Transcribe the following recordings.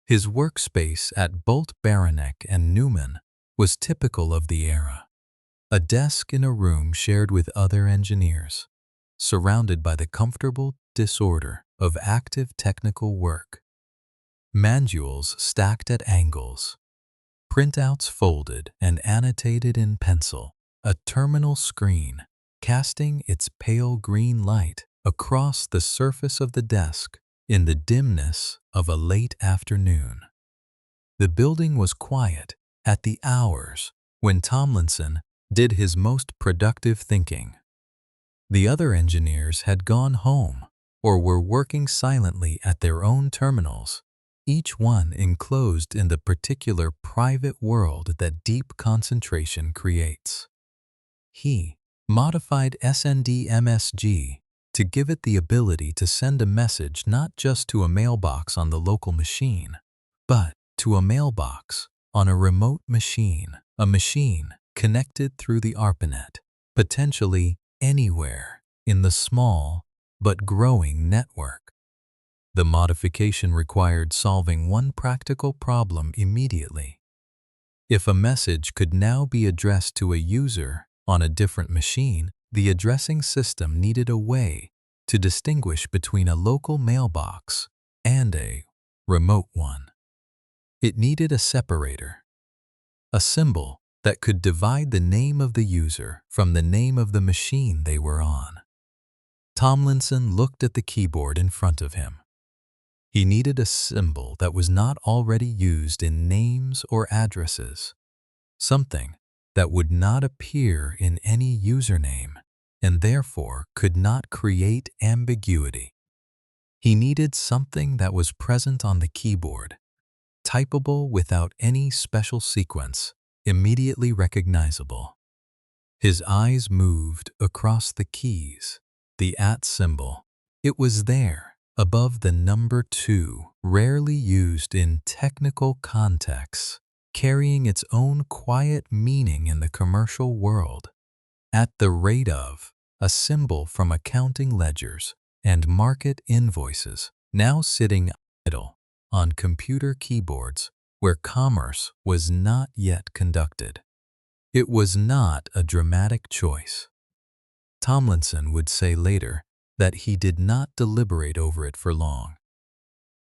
His workspace at Bolt Baranek and Newman was typical of the era. A desk in a room shared with other engineers, surrounded by the comfortable disorder of active technical work. Manuals stacked at angles, printouts folded and annotated in pencil, a terminal screen casting its pale green light across the surface of the desk in the dimness of a late afternoon. The building was quiet at the hours when Tomlinson did his most productive thinking. The other engineers had gone home or were working silently at their own terminals, each one enclosed in the particular private world that deep concentration creates. He modified SND-MSG to give it the ability to send a message not just to a mailbox on the local machine, but to a mailbox on a remote machine, a machine connected through the ARPANET, potentially anywhere in the small but growing network. The modification required solving one practical problem immediately. If a message could now be addressed to a user on a different machine, the addressing system needed a way to distinguish between a local mailbox and a remote one. It needed a separator, a symbol that could divide the name of the user from the name of the machine they were on. Tomlinson looked at the keyboard in front of him. He needed a symbol that was not already used in names or addresses, something that would not appear in any username and therefore could not create ambiguity. He needed something that was present on the keyboard, typable without any special sequence, immediately recognizable. His eyes moved across the keys, the @ symbol. It was there, above the number 2, rarely used in technical contexts, carrying its own quiet meaning in the commercial world. At the rate of a symbol from accounting ledgers and market invoices, now sitting idle on computer keyboards where commerce was not yet conducted. It was not a dramatic choice. Tomlinson would say later that he did not deliberate over it for long.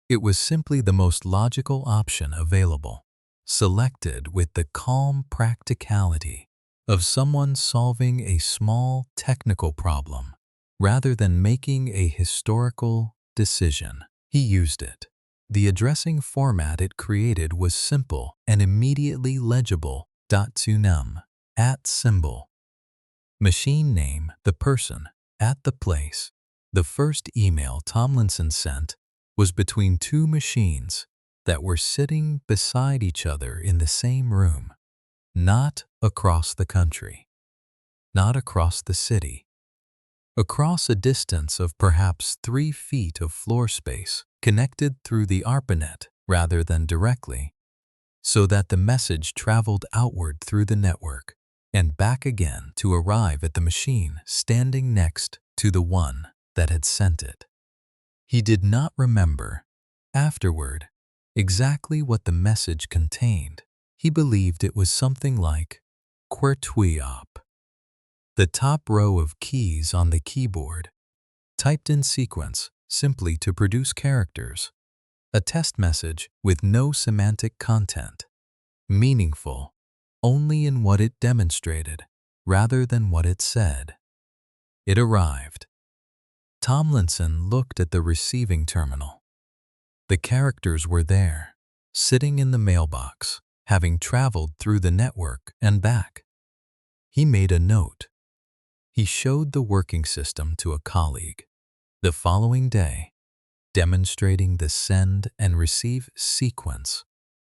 It was simply the most logical option available, selected with the calm practicality of someone solving a small technical problem rather than making a historical decision. He used it. The addressing format it created was simple and immediately legible. .to-num, @ symbol. Machine name, the person, at the place. The first email Tomlinson sent was between two machines that were sitting beside each other in the same room, not across the country, not across the city, across a distance of perhaps 3 feet of floor space connected through the ARPANET rather than directly, so that the message traveled outward through the network and back again to arrive at the machine standing next to the one that had sent it. He did not remember, afterward, exactly what the message contained. He believed it was something like Quertuiop. The top row of keys on the keyboard, typed in sequence simply to produce characters, a test message with no semantic content, meaningful only in what it demonstrated rather than what it said. It arrived. Tomlinson looked at the receiving terminal. The characters were there, sitting in the mailbox, having traveled through the network and back. He made a note. He showed the working system to a colleague. The following day, demonstrating the send and receive sequence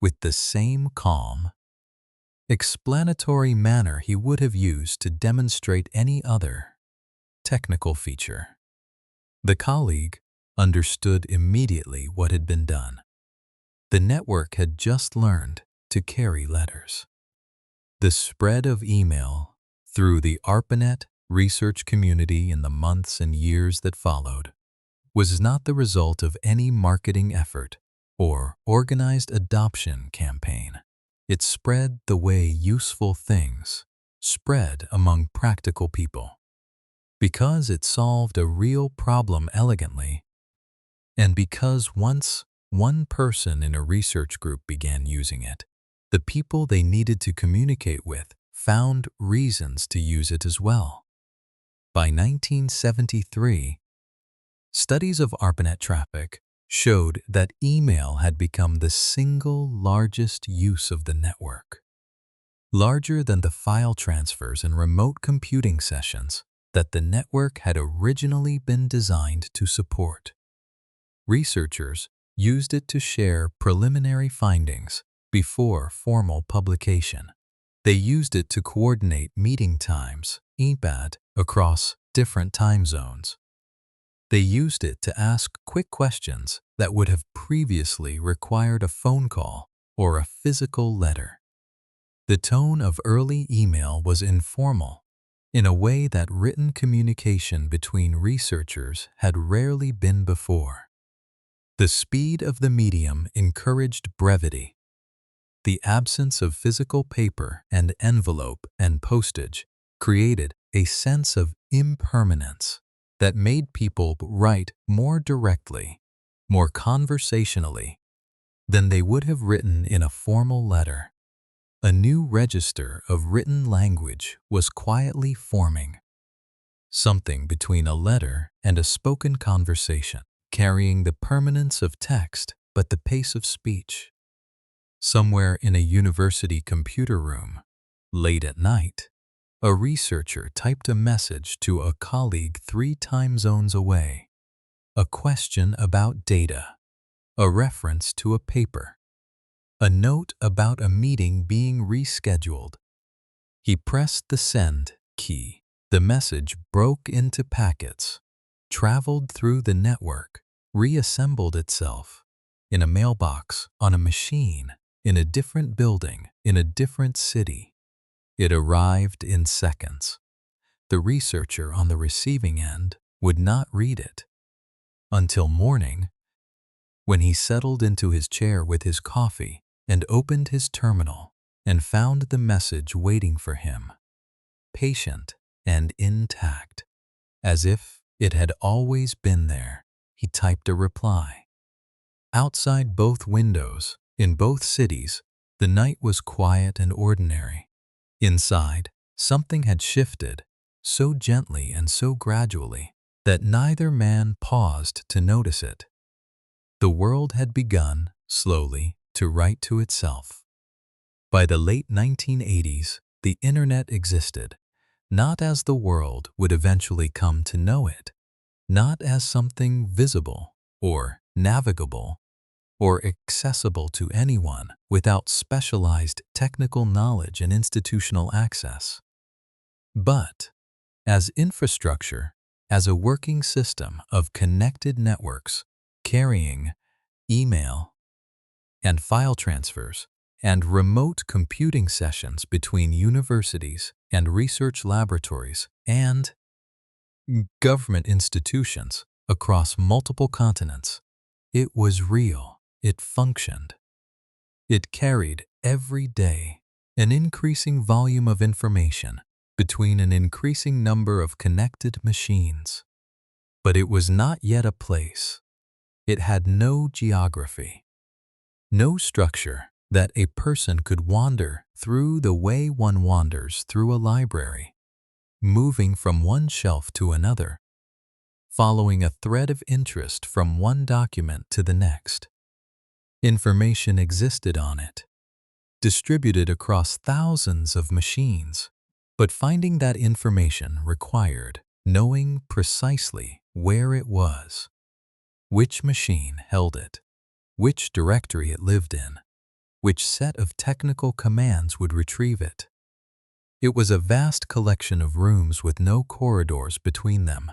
with the same calm, explanatory manner he would have used to demonstrate any other technical feature. The colleague understood immediately what had been done. The network had just learned to carry letters. The spread of email through the ARPANET research community in the months and years that followed was not the result of any marketing effort or organized adoption campaign. It spread the way useful things spread among practical people. Because it solved a real problem elegantly, and because once one person in a research group began using it, the people they needed to communicate with found reasons to use it as well. By 1973, studies of ARPANET traffic showed that email had become the single largest use of the network, larger than the file transfers and remote computing sessions that the network had originally been designed to support. Researchers used it to share preliminary findings before formal publication. They used it to coordinate meeting times, EBAD, across different time zones. They used it to ask quick questions that would have previously required a phone call or a physical letter. The tone of early email was informal, in a way that written communication between researchers had rarely been before. The speed of the medium encouraged brevity. The absence of physical paper and envelope and postage created a sense of impermanence that made people write more directly, more conversationally, than they would have written in a formal letter. A new register of written language was quietly forming, something between a letter and a spoken conversation, carrying the permanence of text but the pace of speech. Somewhere in a university computer room, late at night, a researcher typed a message to a colleague 3 time zones away, a question about data, a reference to a paper, a note about a meeting being rescheduled. He pressed the send key. The message broke into packets, traveled through the network, reassembled itself in a mailbox, on a machine, in a different building, in a different city. It arrived in seconds. The researcher on the receiving end would not read it until morning, when he settled into his chair with his coffee and opened his terminal and found the message waiting for him, patient and intact, as if it had always been there. He typed a reply. Outside both windows, in both cities, the night was quiet and ordinary. Inside, something had shifted, so gently and so gradually that neither man paused to notice it. The world had begun, slowly, to write to itself. By the late 1980s, the Internet existed, not as the world would eventually come to know it, not as something visible or navigable or accessible to anyone without specialized technical knowledge and institutional access, but as infrastructure, as a working system of connected networks carrying email and file transfers and remote computing sessions between universities and research laboratories and government institutions across multiple continents. It was real. It functioned. It carried every day an increasing volume of information between an increasing number of connected machines. But it was not yet a place. It had no geography, no structure that a person could wander through the way one wanders through a library, moving from one shelf to another, following a thread of interest from one document to the next. Information existed on it, distributed across thousands of machines, but finding that information required knowing precisely where it was, which machine held it, which directory it lived in, which set of technical commands would retrieve it. It was a vast collection of rooms with no corridors between them,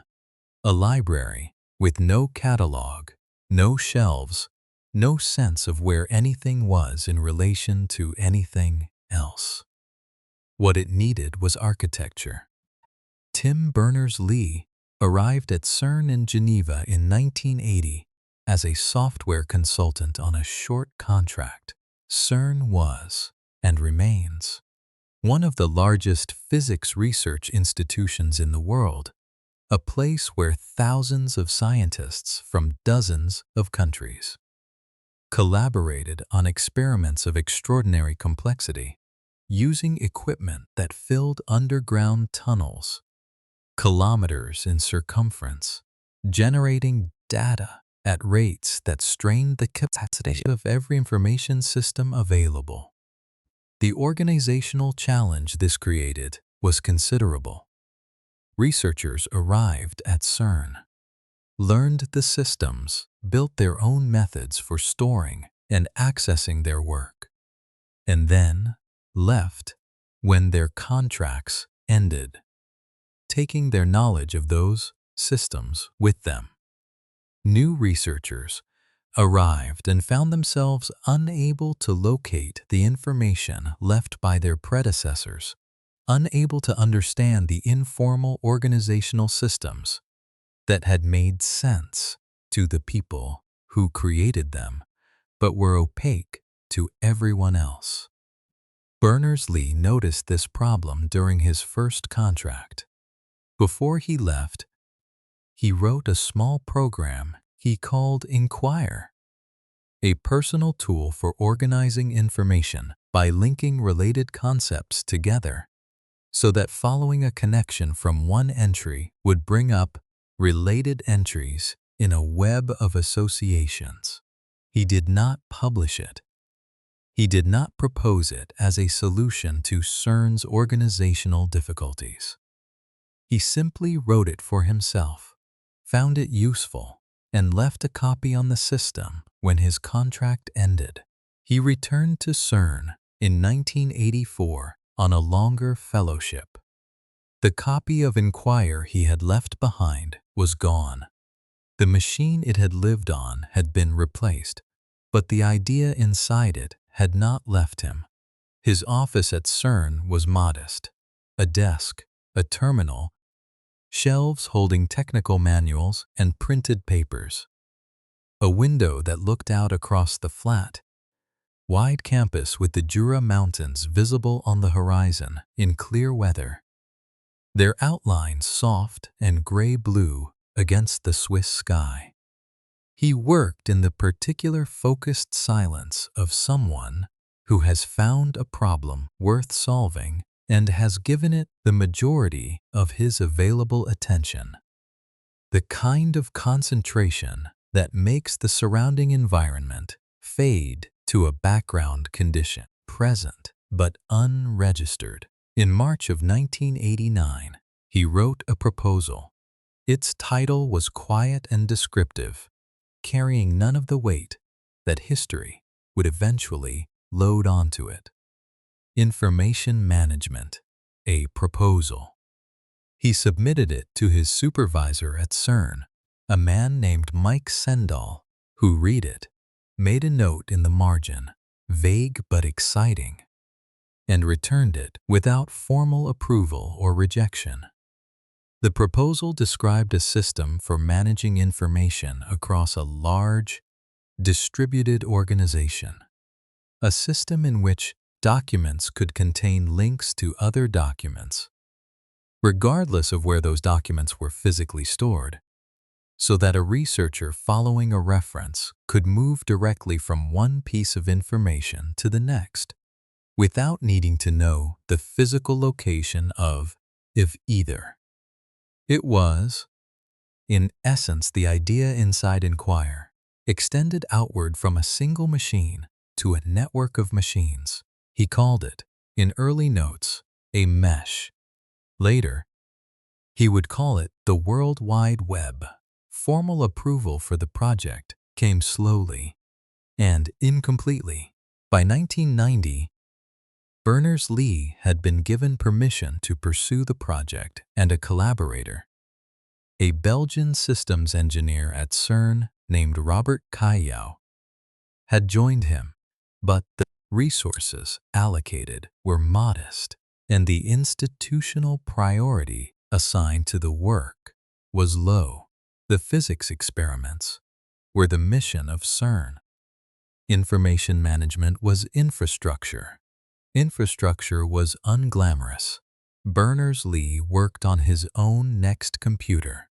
a library with no catalog, no shelves, no sense of where anything was in relation to anything else. What it needed was architecture. Tim Berners-Lee arrived at CERN in Geneva in 1980 as a software consultant on a short contract, CERN was, and remains, one of the largest physics research institutions in the world, a place where thousands of scientists from dozens of countries collaborated on experiments of extraordinary complexity, using equipment that filled underground tunnels, kilometers in circumference, generating data at rates that strained the capacity of every information system available. The organizational challenge this created was considerable. Researchers arrived at CERN, learned the systems, built their own methods for storing and accessing their work, and then left when their contracts ended, taking their knowledge of those systems with them. New researchers arrived and found themselves unable to locate the information left by their predecessors, unable to understand the informal organizational systems that had made sense to the people who created them, but were opaque to everyone else. Berners-Lee noticed this problem during his first contract. Before he left, he wrote a small program he called Inquire, a personal tool for organizing information by linking related concepts together, so that following a connection from one entry would bring up related entries in a web of associations. He did not publish it. He did not propose it as a solution to CERN's organizational difficulties. He simply wrote it for himself, found it useful, and left a copy on the system when his contract ended. He returned to CERN in 1984 on a longer fellowship. The copy of Inquire he had left behind was gone. The machine it had lived on had been replaced, but the idea inside it had not left him. His office at CERN was modest: a desk, a terminal, shelves holding technical manuals and printed papers, a window that looked out across the flat, wide campus with the Jura Mountains visible on the horizon in clear weather, their outlines soft and gray-blue against the Swiss sky. He worked in the particular focused silence of someone who has found a problem worth solving and has given it the majority of his available attention. The kind of concentration that makes the surrounding environment fade to a background condition, present but unregistered. In March of 1989, he wrote a proposal. Its title was quiet and descriptive, carrying none of the weight that history would eventually load onto it. Information Management, a proposal. He submitted it to his supervisor at CERN, a man named Mike Sendall, who read it, made a note in the margin, vague but exciting, and returned it without formal approval or rejection. The proposal described a system for managing information across a large, distributed organization, a system in which documents could contain links to other documents, regardless of where those documents were physically stored, so that a researcher following a reference could move directly from one piece of information to the next, without needing to know the physical location of, if either. It was, in essence, the idea inside Inquire, extended outward from a single machine to a network of machines. He called it, in early notes, a mesh. Later, he would call it the World Wide Web. Formal approval for the project came slowly and incompletely. By 1990, Berners-Lee had been given permission to pursue the project, and a collaborator, a Belgian systems engineer at CERN named Robert Cailliau, had joined him, but the resources allocated were modest, and the institutional priority assigned to the work was low. The physics experiments, were the mission of CERN. Information management was infrastructure. Infrastructure was unglamorous. Berners-Lee worked on his own next computer,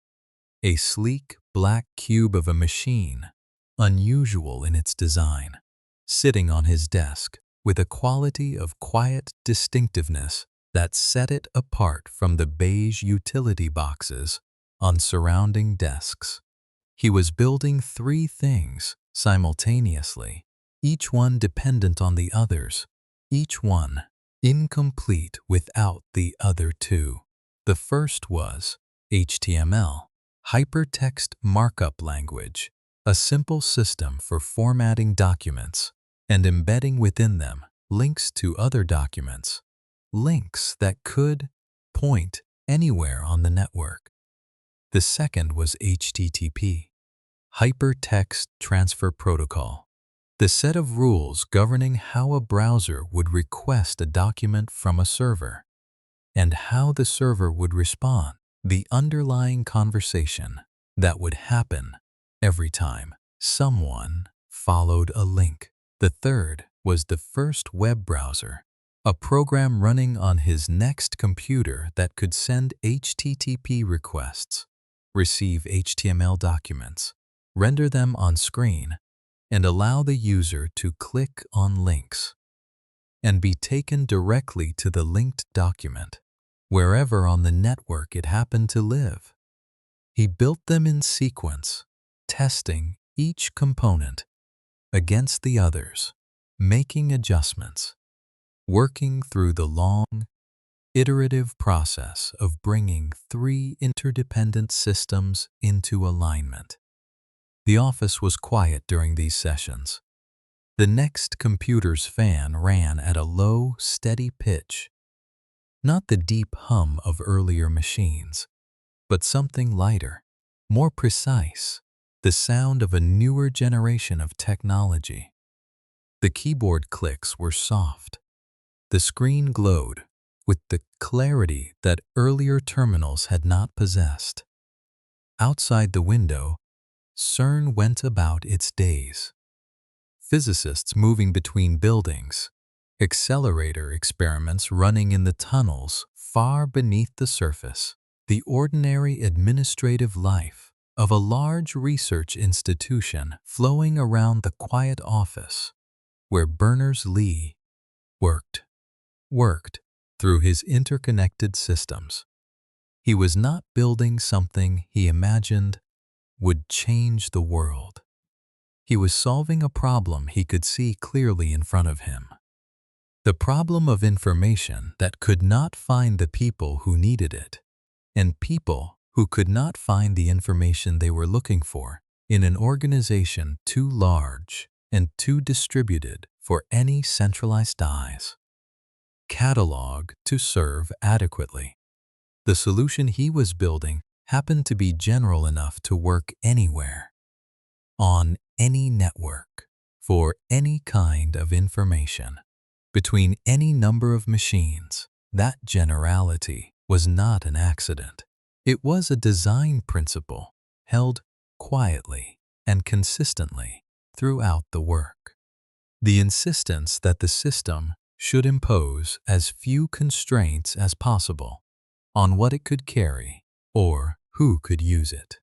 a sleek black cube of a machine, unusual in its design, sitting on his desk with a quality of quiet distinctiveness that set it apart from the beige utility boxes on surrounding desks. He was building three things simultaneously, each one dependent on the others, each one incomplete without the other two. The first was HTML, Hypertext Markup Language, a simple system for formatting documents and embedding within them links to other documents, links that could point anywhere on the network. The second was HTTP, Hypertext Transfer Protocol, the set of rules governing how a browser would request a document from a server and how the server would respond, the underlying conversation that would happen every time someone followed a link. The third was the first web browser, a program running on his next computer that could send HTTP requests, receive HTML documents, render them on screen, and allow the user to click on links and be taken directly to the linked document, wherever on the network it happened to live. He built them in sequence, testing each component against the others, making adjustments, working through the long, iterative process of bringing three interdependent systems into alignment. The office was quiet during these sessions. The next computer's fan ran at a low, steady pitch, not the deep hum of earlier machines, but something lighter, more precise, the sound of a newer generation of technology. The keyboard clicks were soft. The screen glowed with the clarity that earlier terminals had not possessed. Outside the window, CERN went about its days. Physicists moving between buildings, accelerator experiments running in the tunnels far beneath the surface, the ordinary administrative life of a large research institution flowing around the quiet office where Berners-Lee worked through his interconnected systems. He was not building something he imagined would change the world. He was solving a problem he could see clearly in front of him. The problem of information that could not find the people who needed it, and people who could not find the information they were looking for in an organization too large and too distributed for any centralized eyes. Catalog to serve adequately. The solution he was building happened to be general enough to work anywhere, on any network, for any kind of information, between any number of machines. That generality was not an accident. It was a design principle held quietly and consistently throughout the work. The insistence that the system should impose as few constraints as possible on what it could carry or who could use it.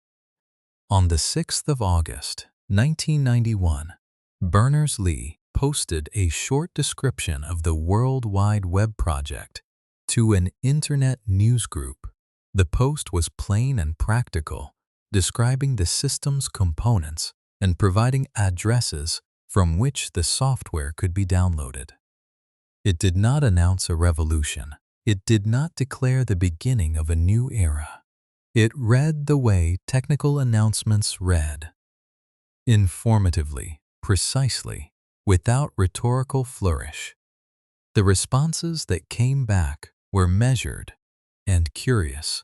On the 6th of August, 1991, Berners-Lee posted a short description of the World Wide Web project to an internet news group. The post was plain and practical, describing the system's components and providing addresses from which the software could be downloaded. It did not announce a revolution. It did not declare the beginning of a new era. It read the way technical announcements read, informatively, precisely, without rhetorical flourish. The responses that came back were measured and curious,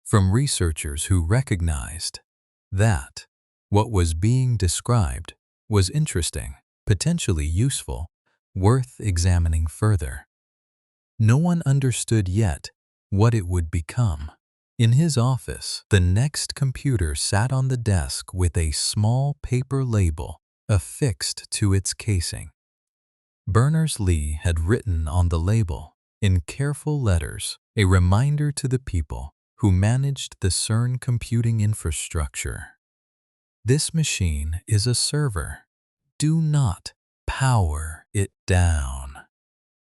from researchers who recognized that what was being described was interesting, potentially useful, worth examining further. No one understood yet what it would become. In his office, the next computer sat on the desk with a small paper label affixed to its casing. Berners-Lee had written on the label, in careful letters, a reminder to the people who managed the CERN computing infrastructure. This machine is a server. Do not power it down.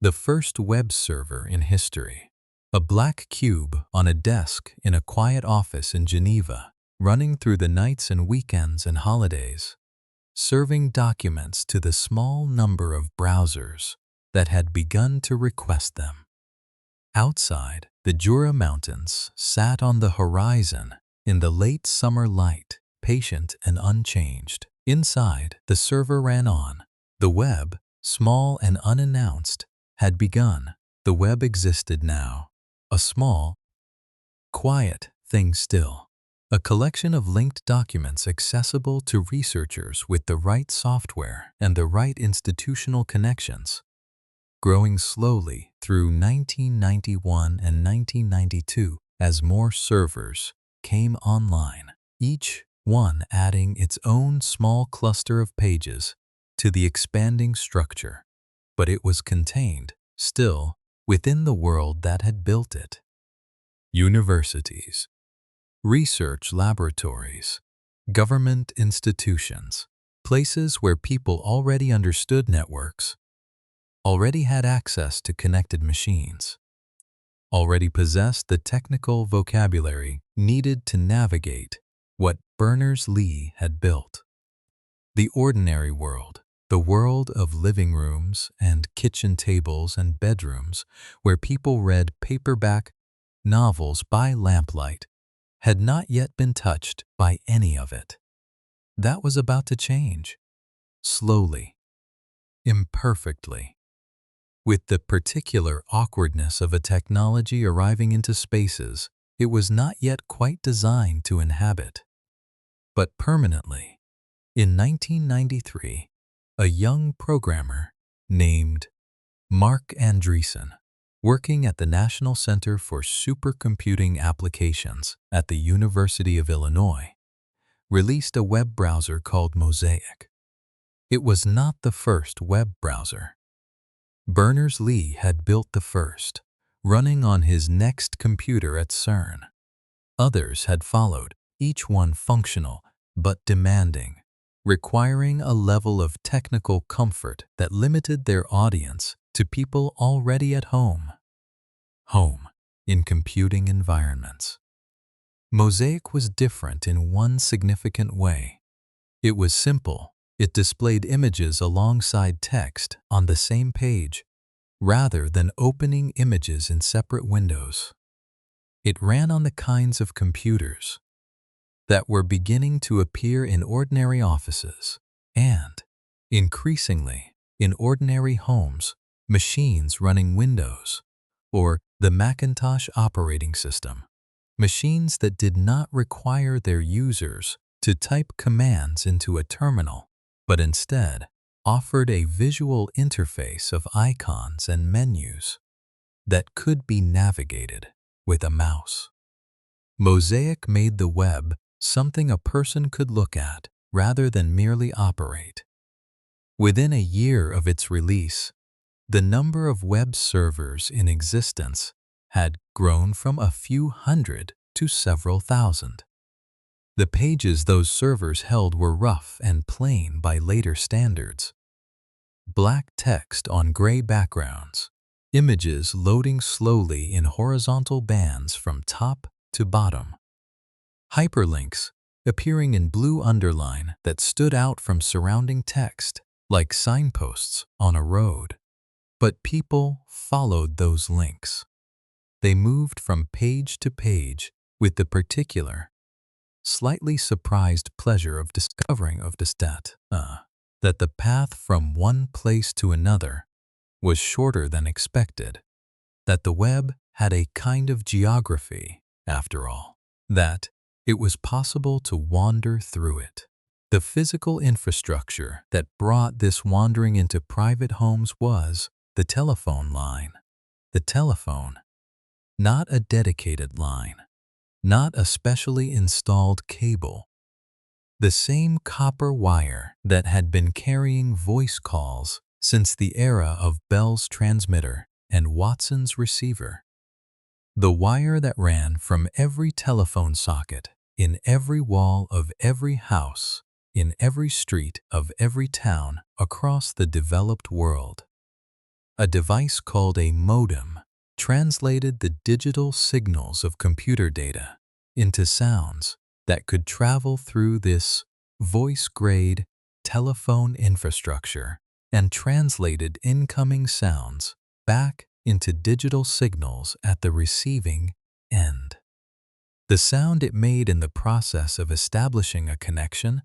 The first web server in history. A black cube on a desk in a quiet office in Geneva, running through the nights and weekends and holidays, serving documents to the small number of browsers that had begun to request them. Outside, the Jura Mountains sat on the horizon in the late summer light, patient and unchanged. Inside, the server ran on. The web, small and unannounced, had begun. The web existed now. A small, quiet thing still. A collection of linked documents accessible to researchers with the right software and the right institutional connections. Growing slowly through 1991 and 1992 as more servers came online, each one adding its own small cluster of pages to the expanding structure. But it was contained, still, within the world that had built it. Universities, research laboratories, government institutions, places where people already understood networks, already had access to connected machines, already possessed the technical vocabulary needed to navigate what Berners-Lee had built. The ordinary world, the world of living rooms and kitchen tables and bedrooms where people read paperback novels by lamplight, had not yet been touched by any of it. That was about to change. Slowly, imperfectly, with the particular awkwardness of a technology arriving into spaces it was not yet quite designed to inhabit. But permanently, in 1993, a young programmer named Mark Andreessen, working at the National Center for Supercomputing Applications at the University of Illinois, released a web browser called Mosaic. It was not the first web browser. Berners-Lee had built the first, running on his next computer at CERN. Others had followed, each one functional but demanding, requiring a level of technical comfort that limited their audience to people already at home. Home in computing environments. Mosaic was different in one significant way. It was simple. It displayed images alongside text on the same page, rather than opening images in separate windows. It ran on the kinds of computers that were beginning to appear in ordinary offices and, increasingly, in ordinary homes, machines running Windows, or the Macintosh operating system, machines that did not require their users to type commands into a terminal, but instead offered a visual interface of icons and menus that could be navigated with a mouse. Mosaic made the web something a person could look at rather than merely operate. Within a year of its release, the number of web servers in existence had grown from a few hundred to several thousand. The pages those servers held were rough and plain by later standards. Black text on gray backgrounds, images loading slowly in horizontal bands from top to bottom, hyperlinks appearing in blue underline that stood out from surrounding text like signposts on a road. But people followed those links. They moved from page to page with the particular, slightly surprised pleasure of discovering that the path from one place to another was shorter than expected, that the web had a kind of geography, after all, that it was possible to wander through it. The physical infrastructure that brought this wandering into private homes was the telephone line. The telephone, not a dedicated line, not a specially installed cable. The same copper wire that had been carrying voice calls since the era of Bell's transmitter and Watson's receiver. The wire that ran from every telephone socket, in every wall of every house, in every street of every town across the developed world. A device called a modem translated the digital signals of computer data into sounds that could travel through this voice-grade telephone infrastructure and translated incoming sounds back into digital signals at the receiving end. The sound it made in the process of establishing a connection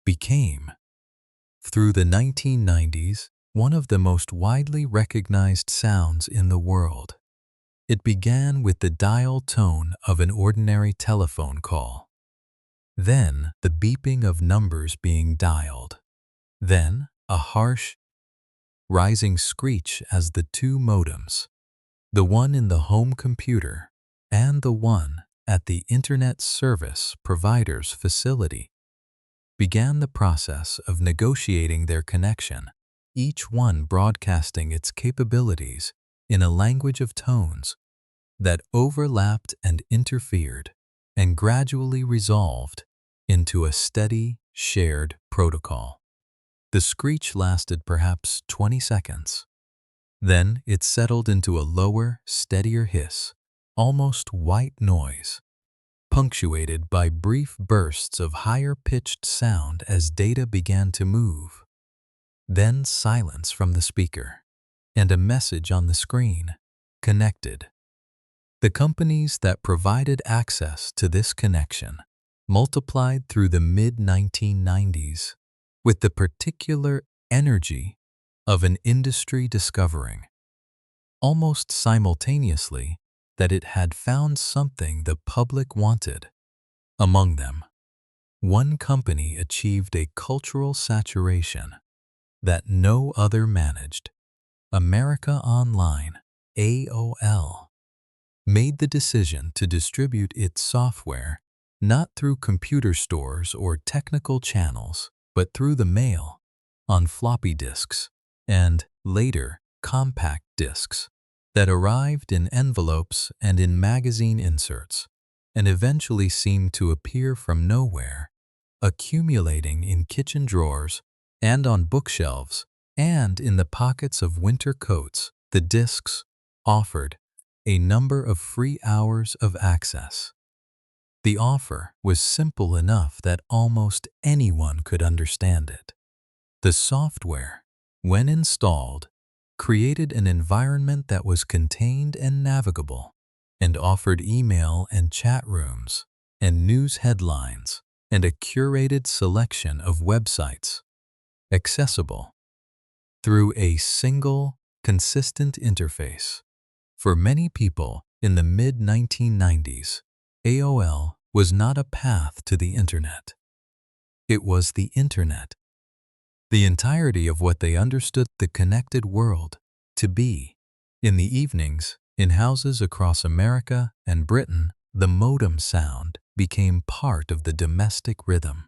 became, through the 1990s, one of the most widely recognized sounds in the world. It began with the dial tone of an ordinary telephone call. Then the beeping of numbers being dialed. Then a harsh, rising screech as the two modems, the one in the home computer and the one at the internet service provider's facility, began the process of negotiating their connection, each one broadcasting its capabilities in a language of tones that overlapped and interfered and gradually resolved into a steady, shared protocol. The screech lasted perhaps 20 seconds. Then it settled into a lower, steadier hiss, almost white noise, punctuated by brief bursts of higher-pitched sound as data began to move. Then silence from the speaker, and a message on the screen, connected. The companies that provided access to this connection multiplied through the mid-1990s with the particular energy of an industry discovering, almost simultaneously, that it had found something the public wanted. Among them, one company achieved a cultural saturation that no other managed. America Online, AOL, made the decision to distribute its software not through computer stores or technical channels, but through the mail, on floppy disks, and later compact disks that arrived in envelopes and in magazine inserts, and eventually seemed to appear from nowhere, accumulating in kitchen drawers and on bookshelves and in the pockets of winter coats. The disks offered a number of free hours of access. The offer was simple enough that almost anyone could understand it. The software, when installed, created an environment that was contained and navigable, and offered email and chat rooms, and news headlines, and a curated selection of websites, accessible through a single, consistent interface. For many people in the mid-1990s, AOL was not a path to the Internet. It was the Internet. The entirety of what they understood the connected world to be. In the evenings, in houses across America and Britain, the modem sound became part of the domestic rhythm.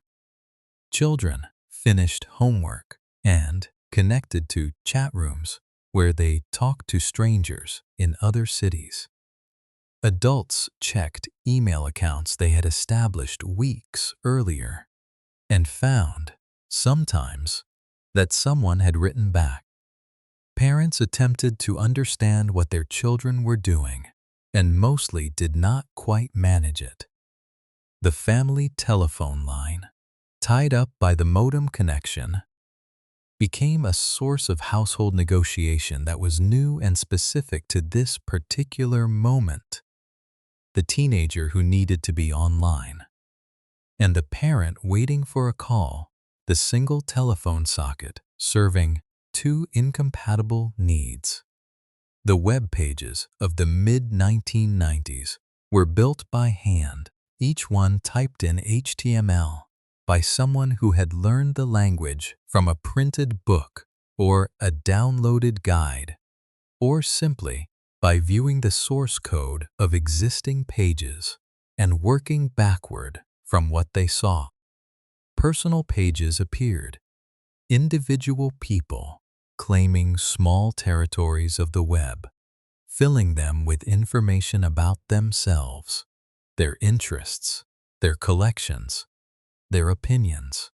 Children finished homework and connected to chat rooms where they talked to strangers in other cities. Adults checked email accounts they had established weeks earlier and found, sometimes, that someone had written back. Parents attempted to understand what their children were doing and mostly did not quite manage it. The family telephone line, tied up by the modem connection, became a source of household negotiation that was new and specific to this particular moment. The teenager who needed to be online, and the parent waiting for a call, the single telephone socket serving two incompatible needs. The web pages of the mid-1990s were built by hand, each one typed in HTML, by someone who had learned the language from a printed book or a downloaded guide, or simply by viewing the source code of existing pages and working backward from what they saw. Personal pages appeared, individual people claiming small territories of the web, filling them with information about themselves, their interests, their collections, their opinions.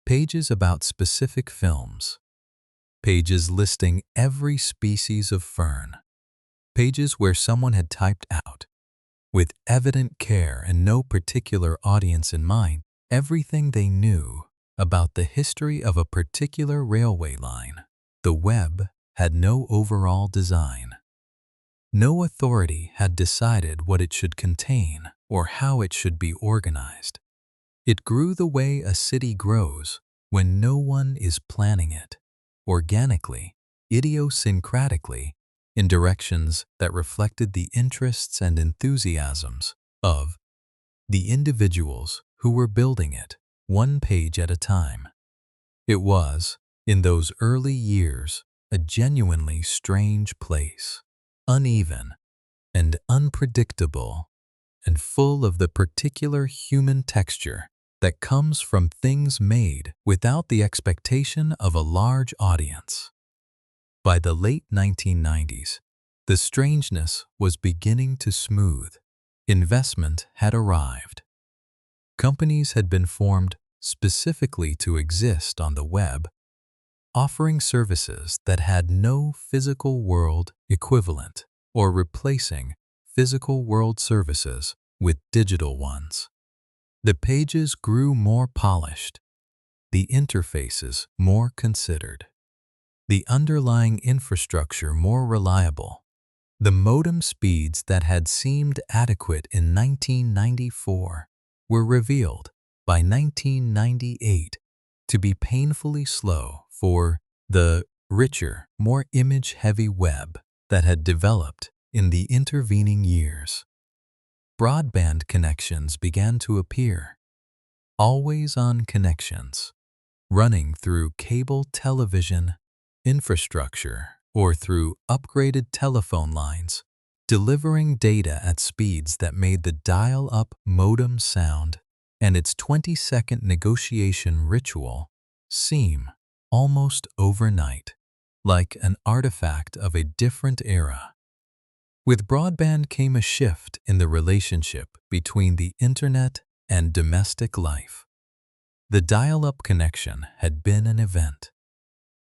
Pages about specific films, pages listing every species of fern, pages where someone had typed out, with evident care and no particular audience in mind, everything they knew about the history of a particular railway line. The web had no overall design. No authority had decided what it should contain or how it should be organized. It grew the way a city grows when no one is planning it, organically, idiosyncratically, in directions that reflected the interests and enthusiasms of the individuals who were building it, one page at a time. It was, in those early years, a genuinely strange place, uneven and unpredictable, and full of the particular human texture that comes from things made without the expectation of a large audience. By the late 1990s, the strangeness was beginning to smooth. Investment had arrived. Companies had been formed specifically to exist on the web, offering services that had no physical world equivalent or replacing physical world services with digital ones. The pages grew more polished, the interfaces more considered, the underlying infrastructure more reliable. The modem speeds that had seemed adequate in 1994 were revealed by 1998 to be painfully slow for the richer, more image-heavy web that had developed in the intervening years. Broadband connections began to appear, always-on connections, running through cable television infrastructure or through upgraded telephone lines, delivering data at speeds that made the dial-up modem sound and its 20-second negotiation ritual seem almost overnight, like an artifact of a different era. With broadband came a shift in the relationship between the internet and domestic life. The dial-up connection had been an event,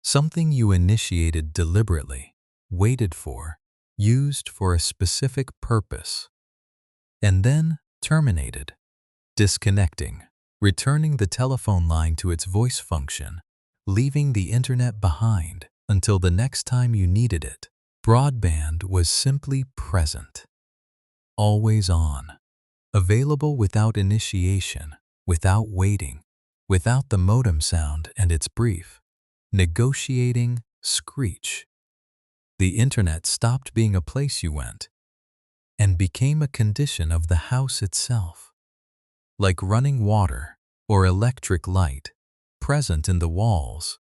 something you initiated deliberately, waited for, used for a specific purpose, and then terminated, disconnecting, returning the telephone line to its voice function, leaving the internet behind until the next time you needed it. Broadband was simply present, always on, available without initiation, without waiting, without the modem sound and its brief, negotiating screech. The internet stopped being a place you went and became a condition of the house itself, like running water or electric light, present in the walls,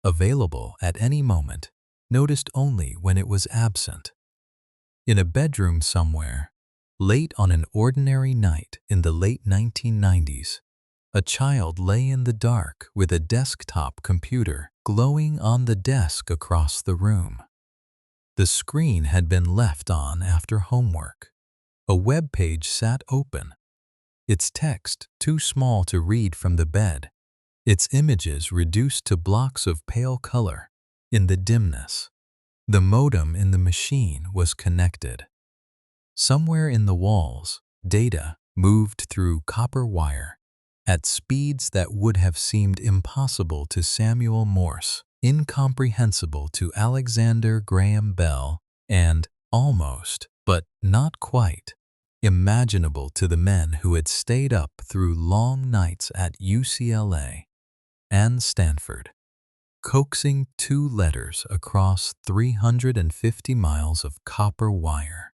available at any moment, noticed only when it was absent. In a bedroom somewhere, late on an ordinary night in the late 1990s, a child lay in the dark with a desktop computer glowing on the desk across the room. The screen had been left on after homework. A web page sat open, its text too small to read from the bed, its images reduced to blocks of pale color in the dimness. The modem in the machine was connected. Somewhere in the walls, data moved through copper wire at speeds that would have seemed impossible to Samuel Morse, incomprehensible to Alexander Graham Bell, and almost, but not quite, imaginable to the men who had stayed up through long nights at UCLA and Stanford, coaxing 2 letters across 350 miles of copper wire.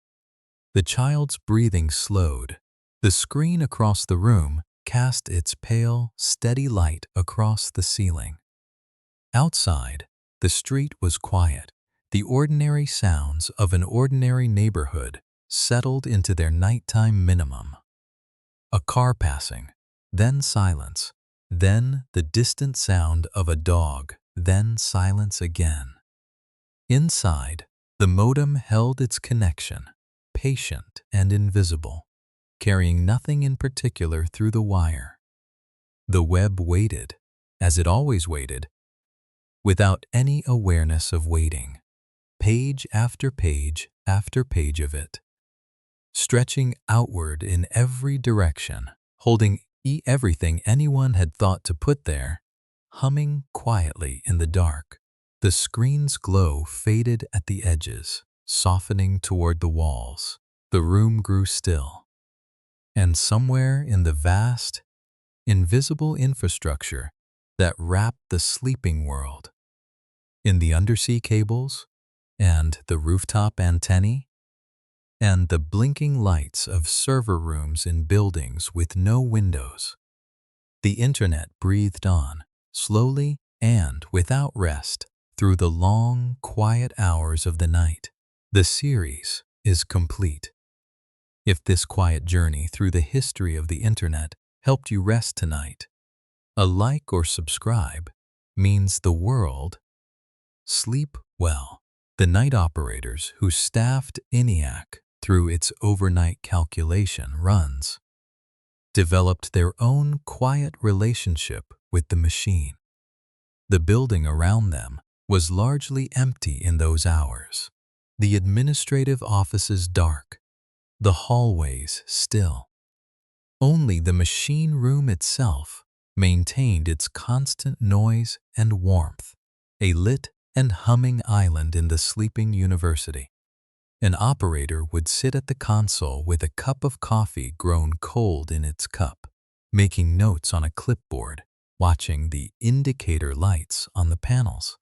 The child's breathing slowed. The screen across the room cast its pale, steady light across the ceiling. Outside, the street was quiet. The ordinary sounds of an ordinary neighborhood settled into their nighttime minimum. A car passing, then silence, then the distant sound of a dog, then silence again. Inside, the modem held its connection, patient and invisible, carrying nothing in particular through the wire. The web waited, as it always waited, without any awareness of waiting, page after page after page of it, stretching outward in every direction, holding everything anyone had thought to put there, humming quietly in the dark. The screen's glow faded at the edges, softening toward the walls. The room grew still. And somewhere in the vast, invisible infrastructure that wrapped the sleeping world, in the undersea cables, and the rooftop antennae, and the blinking lights of server rooms in buildings with no windows, the internet breathed on, slowly and without rest, through the long, quiet hours of the night. The series is complete. If this quiet journey through the history of the internet helped you rest tonight, a like or subscribe means the world. Sleep well. The night operators who staffed ENIAC through its overnight calculation runs developed their own quiet relationship with the machine. The building around them was largely empty in those hours, the administrative offices dark, the hallways still. Only the machine room itself maintained its constant noise and warmth, a lit and humming island in the sleeping university. An operator would sit at the console with a cup of coffee grown cold in its cup, making notes on a clipboard, watching the indicator lights on the panels.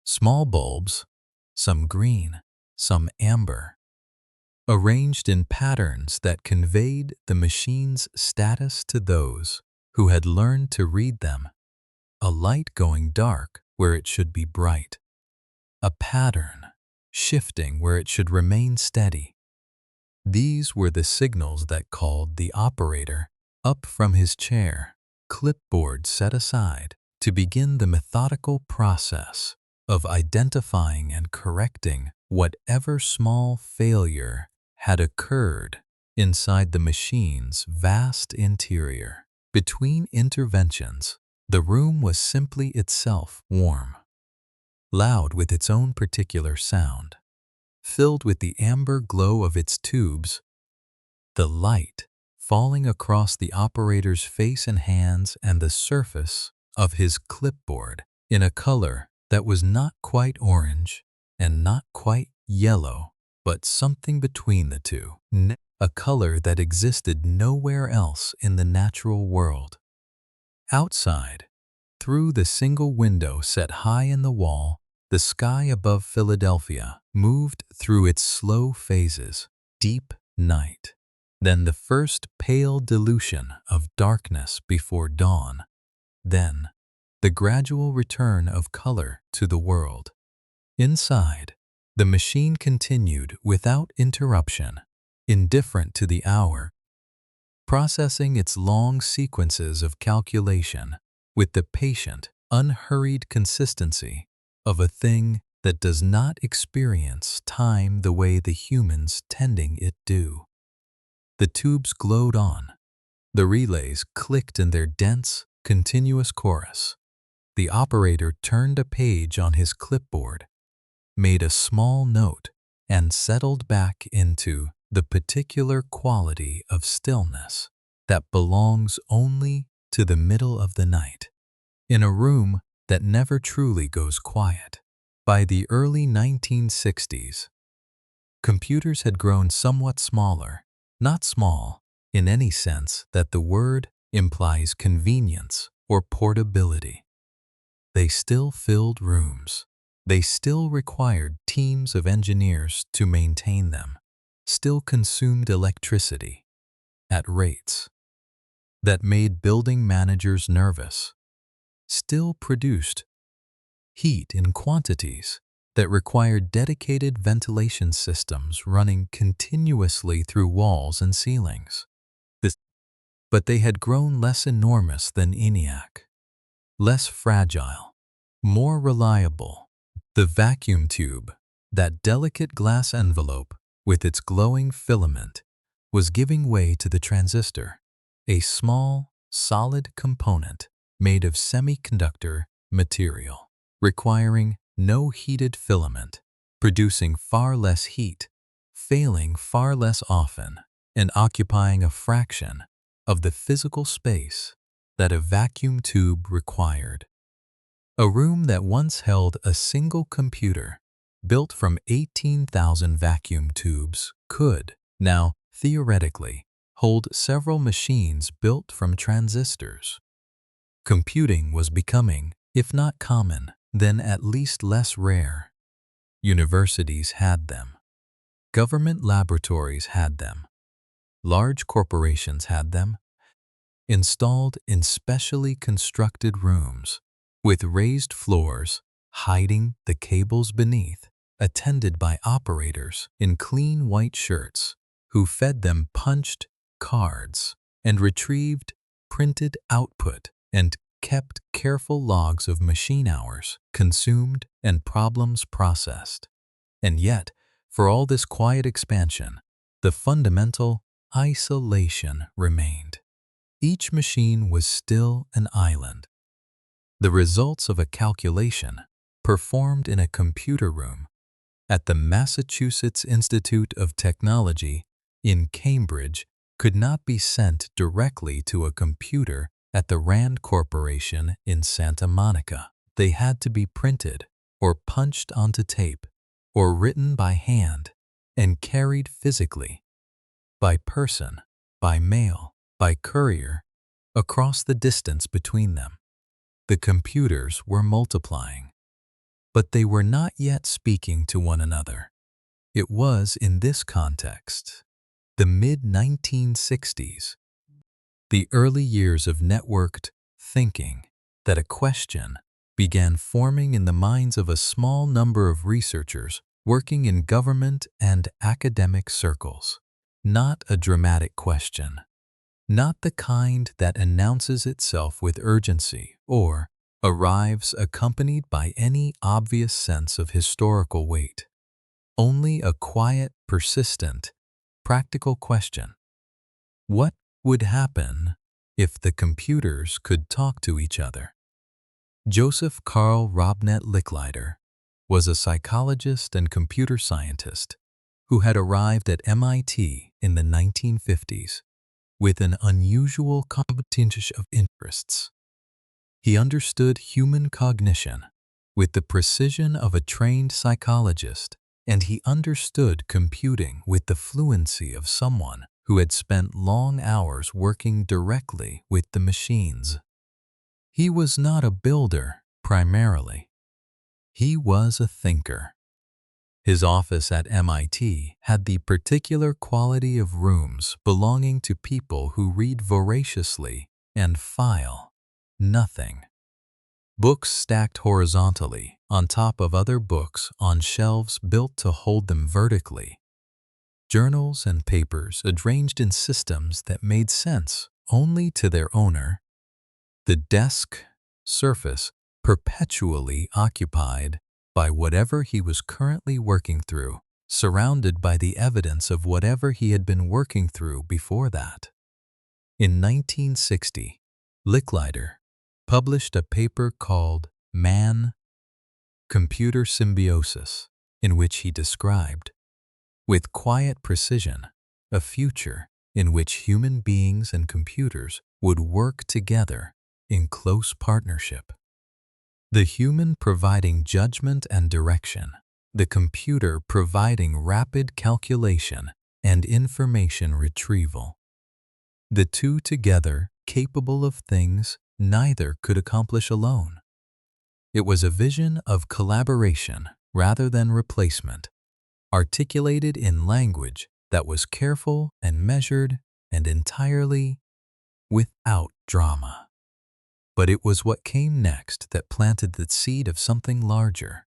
Small bulbs, some green, some amber, arranged in patterns that conveyed the machine's status to those who had learned to read them. A light going dark where it should be bright. A pattern shifting where it should remain steady. These were the signals that called the operator up from his chair, clipboard set aside, to begin the methodical process of identifying and correcting whatever small failure had occurred inside the machine's vast interior. Between interventions, the room was simply itself warm, loud with its own particular sound, filled with the amber glow of its tubes, the light falling across the operator's face and hands and the surface of his clipboard in a color that was not quite orange and not quite yellow, but something between the two, a color that existed nowhere else in the natural world. Outside, through the single window set high in the wall, the sky above Philadelphia moved through its slow phases, deep night, then the first pale dilution of darkness before dawn, then the gradual return of color to the world. Inside, the machine continued without interruption, indifferent to the hour, processing its long sequences of calculation with the patient, unhurried consistency of a thing that does not experience time the way the humans tending it do. The tubes glowed on. The relays clicked in their dense, continuous chorus. The operator turned a page on his clipboard, made a small note, and settled back into the particular quality of stillness that belongs only to the middle of the night, in a room that never truly goes quiet. By the early 1960s, computers had grown somewhat smaller, not small in any sense that the word implies convenience or portability. They still filled rooms. They still required teams of engineers to maintain them, still consumed electricity at rates that made building managers nervous, still produced heat in quantities that required dedicated ventilation systems running continuously through walls and ceilings. This, but they had grown less enormous than ENIAC, less fragile, more reliable. The vacuum tube, that delicate glass envelope with its glowing filament, was giving way to the transistor, a small, solid component made of semiconductor material, requiring no heated filament, producing far less heat, failing far less often, and occupying a fraction of the physical space that a vacuum tube required. A room that once held a single computer, built from 18,000 vacuum tubes, could now, theoretically, hold several machines built from transistors. Computing was becoming, if not common, then at least less rare. Universities had them. Government laboratories had them. Large corporations had them, installed in specially constructed rooms, with raised floors hiding the cables beneath, attended by operators in clean white shirts who fed them punched cards and retrieved printed output and kept careful logs of machine hours consumed and problems processed. And yet, for all this quiet expansion, the fundamental isolation remained. Each machine was still an island. The results of a calculation performed in a computer room at the Massachusetts Institute of Technology in Cambridge could not be sent directly to a computer at the Rand Corporation in Santa Monica. They had to be printed or punched onto tape or written by hand and carried physically, by person, by mail, by courier, across the distance between them. The computers were multiplying, but they were not yet speaking to one another. It was in this context, the mid-1960s, the early years of networked thinking, that a question began forming in the minds of a small number of researchers working in government and academic circles. Not a dramatic question, not the kind that announces itself with urgency or arrives accompanied by any obvious sense of historical weight. Only a quiet, persistent, practical question. What would happen if the computers could talk to each other? Joseph Carl Robnet Licklider was a psychologist and computer scientist who had arrived at MIT in the 1950s with an unusual combination of interests. He understood human cognition with the precision of a trained psychologist, and he understood computing with the fluency of someone who had spent long hours working directly with the machines. He was not a builder, primarily. He was a thinker. His office at MIT had the particular quality of rooms belonging to people who read voraciously and file nothing. Books stacked horizontally on top of other books on shelves built to hold them vertically. Journals and papers arranged in systems that made sense only to their owner. The desk surface perpetually occupied by whatever he was currently working through, surrounded by the evidence of whatever he had been working through before that. In 1960, Licklider published a paper called Man-Computer Symbiosis, in which he described, with quiet precision, a future in which human beings and computers would work together in close partnership. The human providing judgment and direction, the computer providing rapid calculation and information retrieval. The two together capable of things neither could accomplish alone. It was a vision of collaboration rather than replacement, articulated in language that was careful and measured and entirely without drama. But it was what came next that planted the seed of something larger.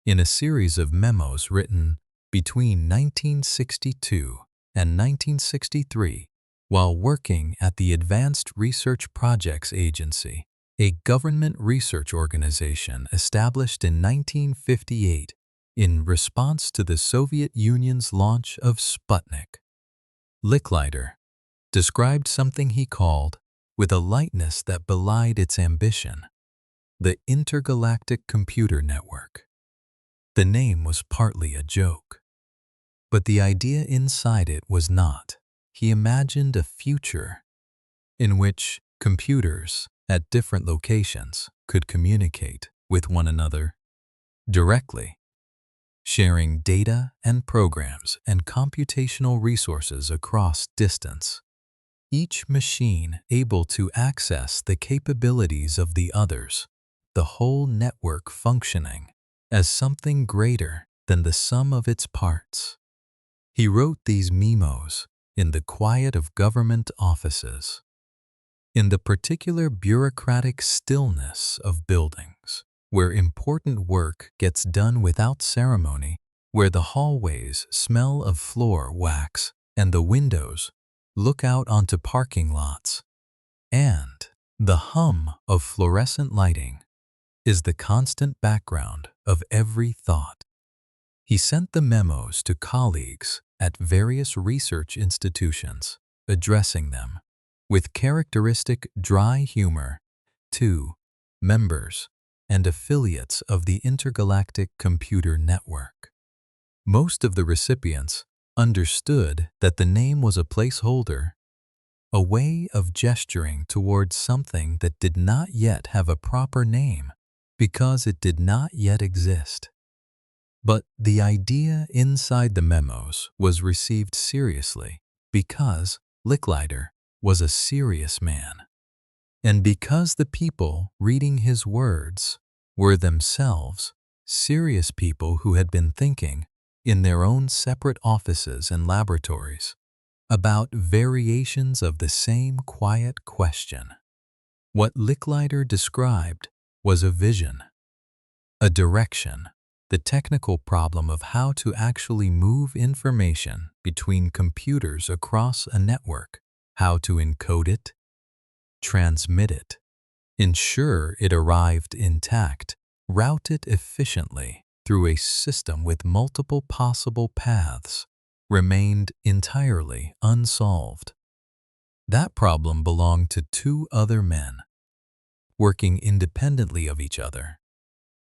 In a series of memos written between 1962 and 1963, while working at the Advanced Research Projects Agency, a government research organization established in 1958 in response to the Soviet Union's launch of Sputnik, Licklider described something he called, with a lightness that belied its ambition, the Intergalactic Computer Network. The name was partly a joke, but the idea inside it was not. He imagined a future in which computers at different locations could communicate with one another directly, sharing data and programs and computational resources across distance. Each machine able to access the capabilities of the others, the whole network functioning as something greater than the sum of its parts. He wrote these memos in the quiet of government offices, in the particular bureaucratic stillness of buildings, where important work gets done without ceremony, where the hallways smell of floor wax and the windows look out onto parking lots, and the hum of fluorescent lighting is the constant background of every thought. He sent the memos to colleagues at various research institutions, addressing them with characteristic dry humor to members and affiliates of the Intergalactic Computer Network. Most of the recipients understood that the name was a placeholder, a way of gesturing towards something that did not yet have a proper name because it did not yet exist. But the idea inside the memos was received seriously because Licklider was a serious man, and because the people reading his words were themselves serious people who had been thinking in their own separate offices and laboratories about variations of the same quiet question. What Licklider described was a vision, a direction, the technical problem of how to actually move information between computers across a network, how to encode it, transmit it, ensure it arrived intact, route it efficiently through a system with multiple possible paths, remained entirely unsolved. That problem belonged to two other men, working independently of each other,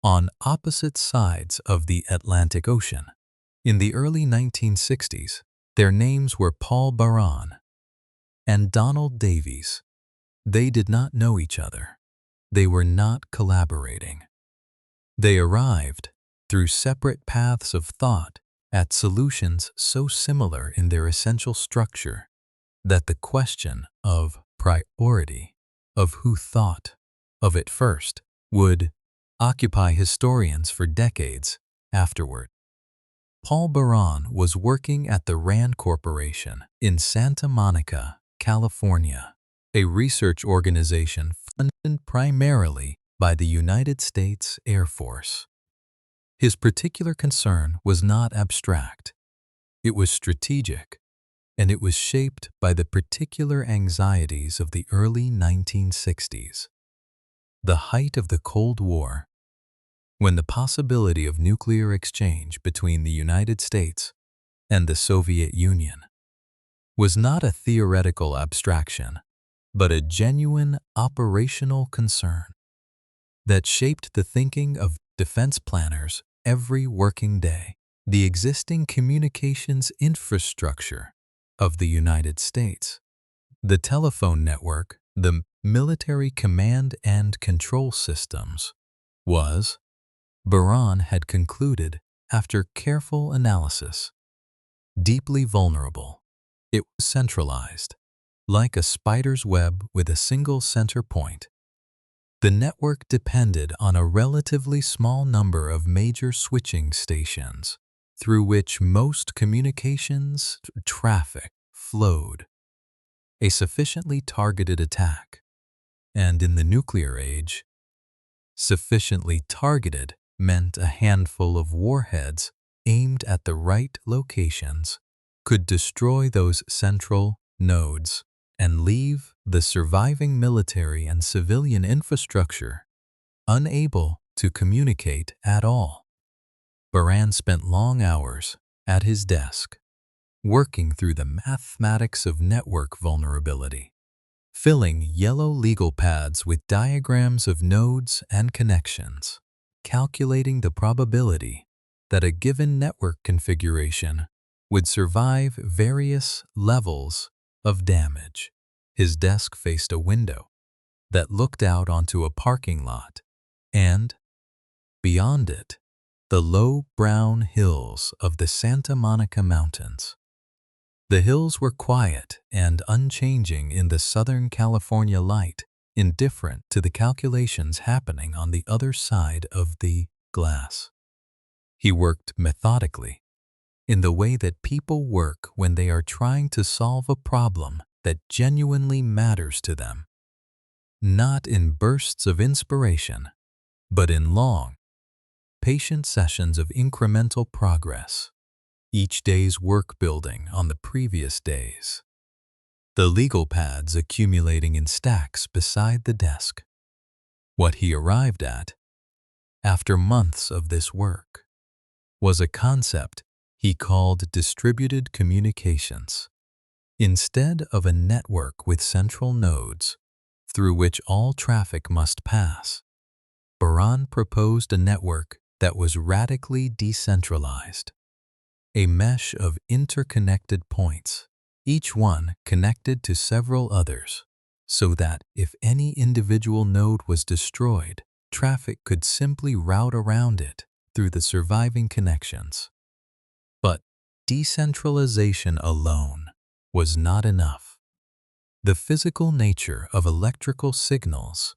on opposite sides of the Atlantic Ocean. In the early 1960s, their names were Paul Baran and Donald Davies. They did not know each other. They were not collaborating. They arrived, through separate paths of thought, at solutions so similar in their essential structure that the question of priority, of who thought of it first, would occupy historians for decades afterward. Paul Baran was working at the RAND Corporation in Santa Monica, California, a research organization funded primarily by the United States Air Force. His particular concern was not abstract. It was strategic, and it was shaped by the particular anxieties of the early 1960s, the height of the Cold War, when the possibility of nuclear exchange between the United States and the Soviet Union was not a theoretical abstraction, but a genuine operational concern that shaped the thinking of defense planners every working day. The existing communications infrastructure of the United States, the telephone network, the military command and control systems, was, Baran had concluded after careful analysis, deeply vulnerable. It was centralized, like a spider's web with a single center point. The network depended on a relatively small number of major switching stations through which most communications traffic flowed. A sufficiently targeted attack, and in the nuclear age, sufficiently targeted meant a handful of warheads aimed at the right locations could destroy those central nodes and leave the surviving military and civilian infrastructure unable to communicate at all. Baran spent long hours at his desk, working through the mathematics of network vulnerability, filling yellow legal pads with diagrams of nodes and connections, calculating the probability that a given network configuration would survive various levels of damage. His desk faced a window that looked out onto a parking lot, and, beyond it, the low brown hills of the Santa Monica Mountains. The hills were quiet and unchanging in the Southern California light, indifferent to the calculations happening on the other side of the glass. He worked methodically, in the way that people work when they are trying to solve a problem that genuinely matters to them. Not in bursts of inspiration, but in long, patient sessions of incremental progress, each day's work building on the previous days. The legal pads accumulating in stacks beside the desk. What he arrived at, after months of this work, was a concept he called distributed communications. Instead of a network with central nodes through which all traffic must pass, Baran proposed a network that was radically decentralized, a mesh of interconnected points, each one connected to several others, so that if any individual node was destroyed, traffic could simply route around it through the surviving connections. But decentralization alone was not enough. The physical nature of electrical signals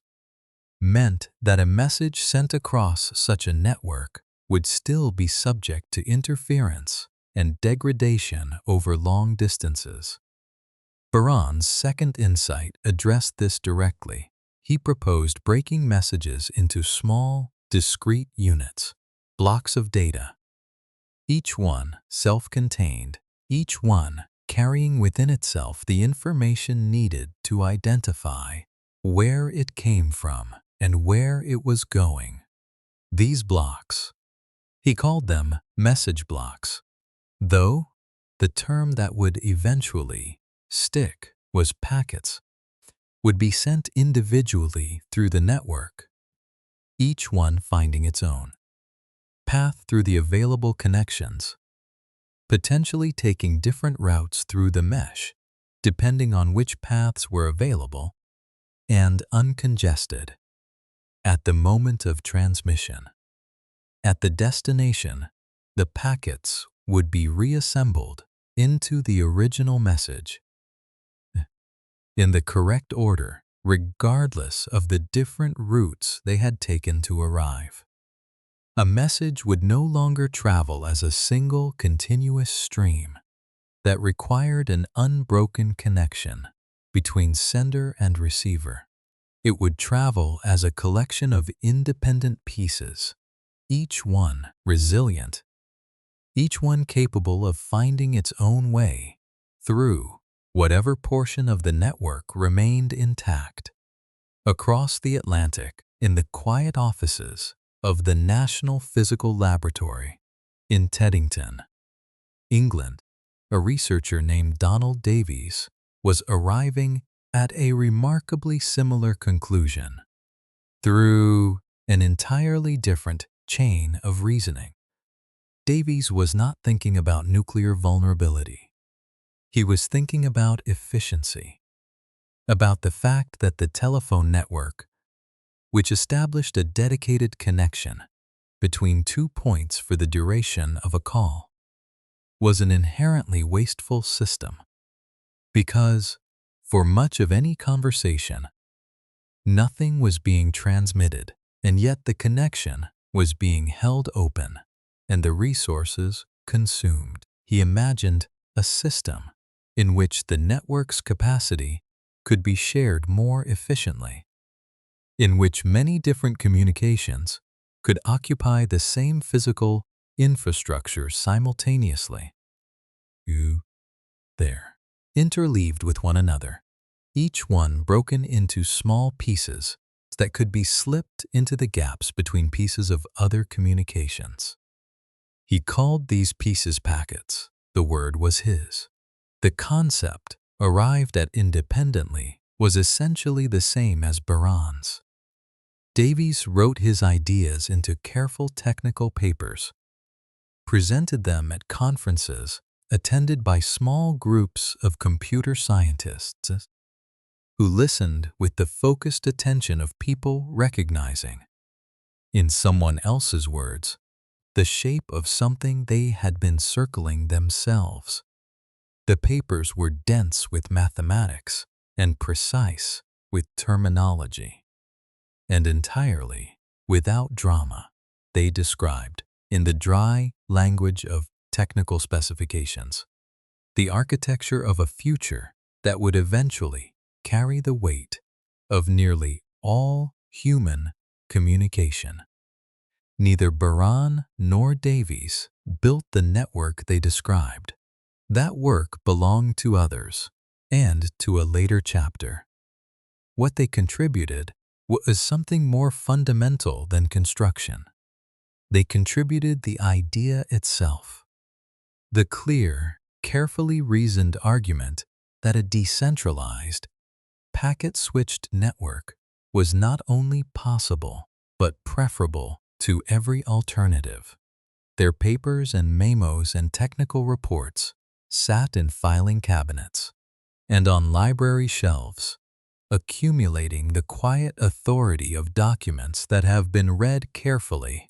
meant that a message sent across such a network would still be subject to interference and degradation over long distances. Baran's second insight addressed this directly. He proposed breaking messages into small, discrete units, blocks of data, each one self-contained, each one carrying within itself the information needed to identify where it came from and where it was going. These blocks, he called them message blocks, though the term that would eventually stick was packets, would be sent individually through the network, each one finding its own path through the available connections, potentially taking different routes through the mesh, depending on which paths were available and uncongested. At the moment of transmission, at the destination, the packets would be reassembled into the original message in the correct order, regardless of the different routes they had taken to arrive. A message would no longer travel as a single continuous stream that required an unbroken connection between sender and receiver. It would travel as a collection of independent pieces, each one resilient, each one capable of finding its own way through whatever portion of the network remained intact. Across the Atlantic, in the quiet offices of the National Physical Laboratory in Teddington, England, a researcher named Donald Davies was arriving at a remarkably similar conclusion through an entirely different chain of reasoning. Davies was not thinking about nuclear vulnerability. He was thinking about efficiency, about the fact that the telephone network, which established a dedicated connection between 2 points for the duration of a call, was an inherently wasteful system, because, for much of any conversation, nothing was being transmitted, and yet the connection was being held open and the resources consumed. He imagined a system in which the network's capacity could be shared more efficiently, in which many different communications could occupy the same physical infrastructure simultaneously. You, there, interleaved with one another, each one broken into small pieces that could be slipped into the gaps between pieces of other communications. He called these pieces packets. The word was his. The concept, arrived at independently, was essentially the same as Baran's. Davies wrote his ideas into careful technical papers, presented them at conferences attended by small groups of computer scientists who listened with the focused attention of people recognizing, in someone else's words, the shape of something they had been circling themselves. The papers were dense with mathematics and precise with terminology, and entirely without drama. They described, in the dry language of technical specifications, the architecture of a future that would eventually carry the weight of nearly all human communication. Neither Baran nor Davies built the network they described. That work belonged to others and to a later chapter. What they contributed was something more fundamental than construction. They contributed the idea itself, the clear, carefully reasoned argument that a decentralized, packet-switched network was not only possible but preferable to every alternative. Their papers and memos and technical reports sat in filing cabinets and on library shelves, accumulating the quiet authority of documents that have been read carefully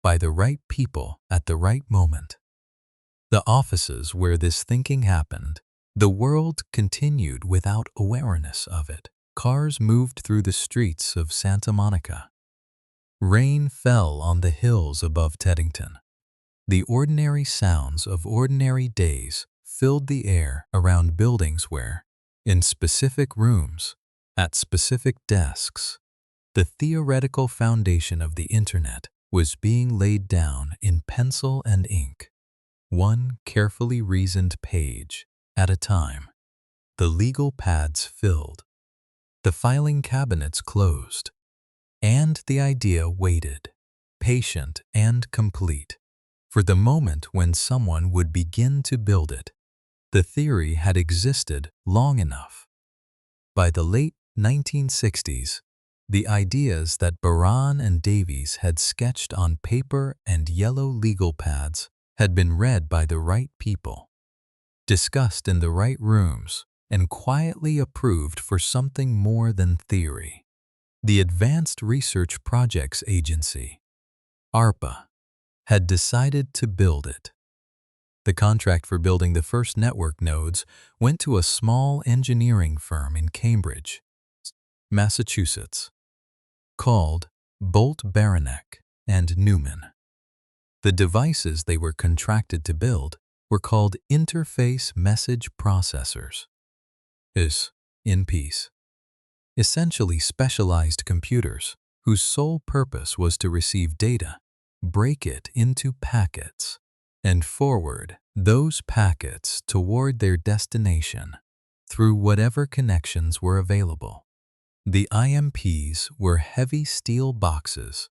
by the right people at the right moment. The offices where this thinking happened, the world continued without awareness of it. Cars moved through the streets of Santa Monica. Rain fell on the hills above Teddington. The ordinary sounds of ordinary days filled the air around buildings where, in specific rooms, at specific desks, the theoretical foundation of the Internet was being laid down in pencil and ink, one carefully reasoned page at a time. The legal pads filled, the filing cabinets closed, and the idea waited, patient and complete, for the moment when someone would begin to build it. The theory had existed long enough. By the late 1960s, the ideas that Baran and Davies had sketched on paper and yellow legal pads had been read by the right people, discussed in the right rooms, and quietly approved for something more than theory. The Advanced Research Projects Agency, ARPA, had decided to build it. The contract for building the first network nodes went to a small engineering firm in Cambridge, Massachusetts, called Bolt Beranek and Newman. The devices they were contracted to build were called interface message processors, INPs, essentially specialized computers whose sole purpose was to receive data, break it into packets, and forward those packets toward their destination through whatever connections were available. The IMPs were heavy steel boxes,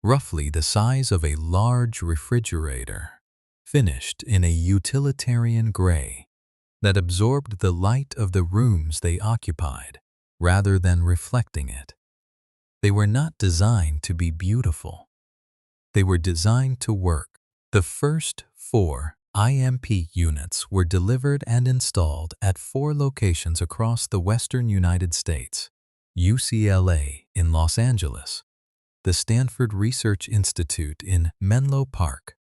roughly the size of a large refrigerator, finished in a utilitarian gray that absorbed the light of the rooms they occupied rather than reflecting it. They were not designed to be beautiful. They were designed to work. The first 4 IMP units were delivered and installed at 4 locations across the western United States: UCLA in Los Angeles, the Stanford Research Institute in Menlo Park,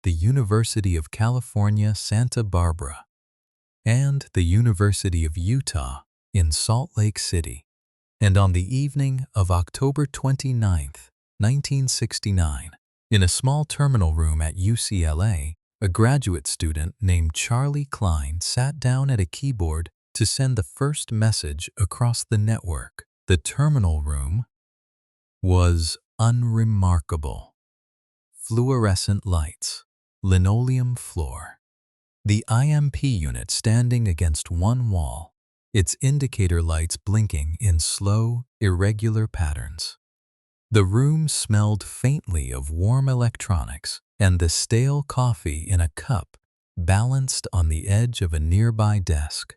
the University of California, Santa Barbara, and the University of Utah in Salt Lake City. And on the evening of October 29, 1969, in a small terminal room at UCLA, a graduate student named Charlie Klein sat down at a keyboard to send the first message across the network. The terminal room was unremarkable. Fluorescent lights, linoleum floor. The IMP unit standing against one wall, its indicator lights blinking in slow, irregular patterns. The room smelled faintly of warm electronics and the stale coffee in a cup balanced on the edge of a nearby desk.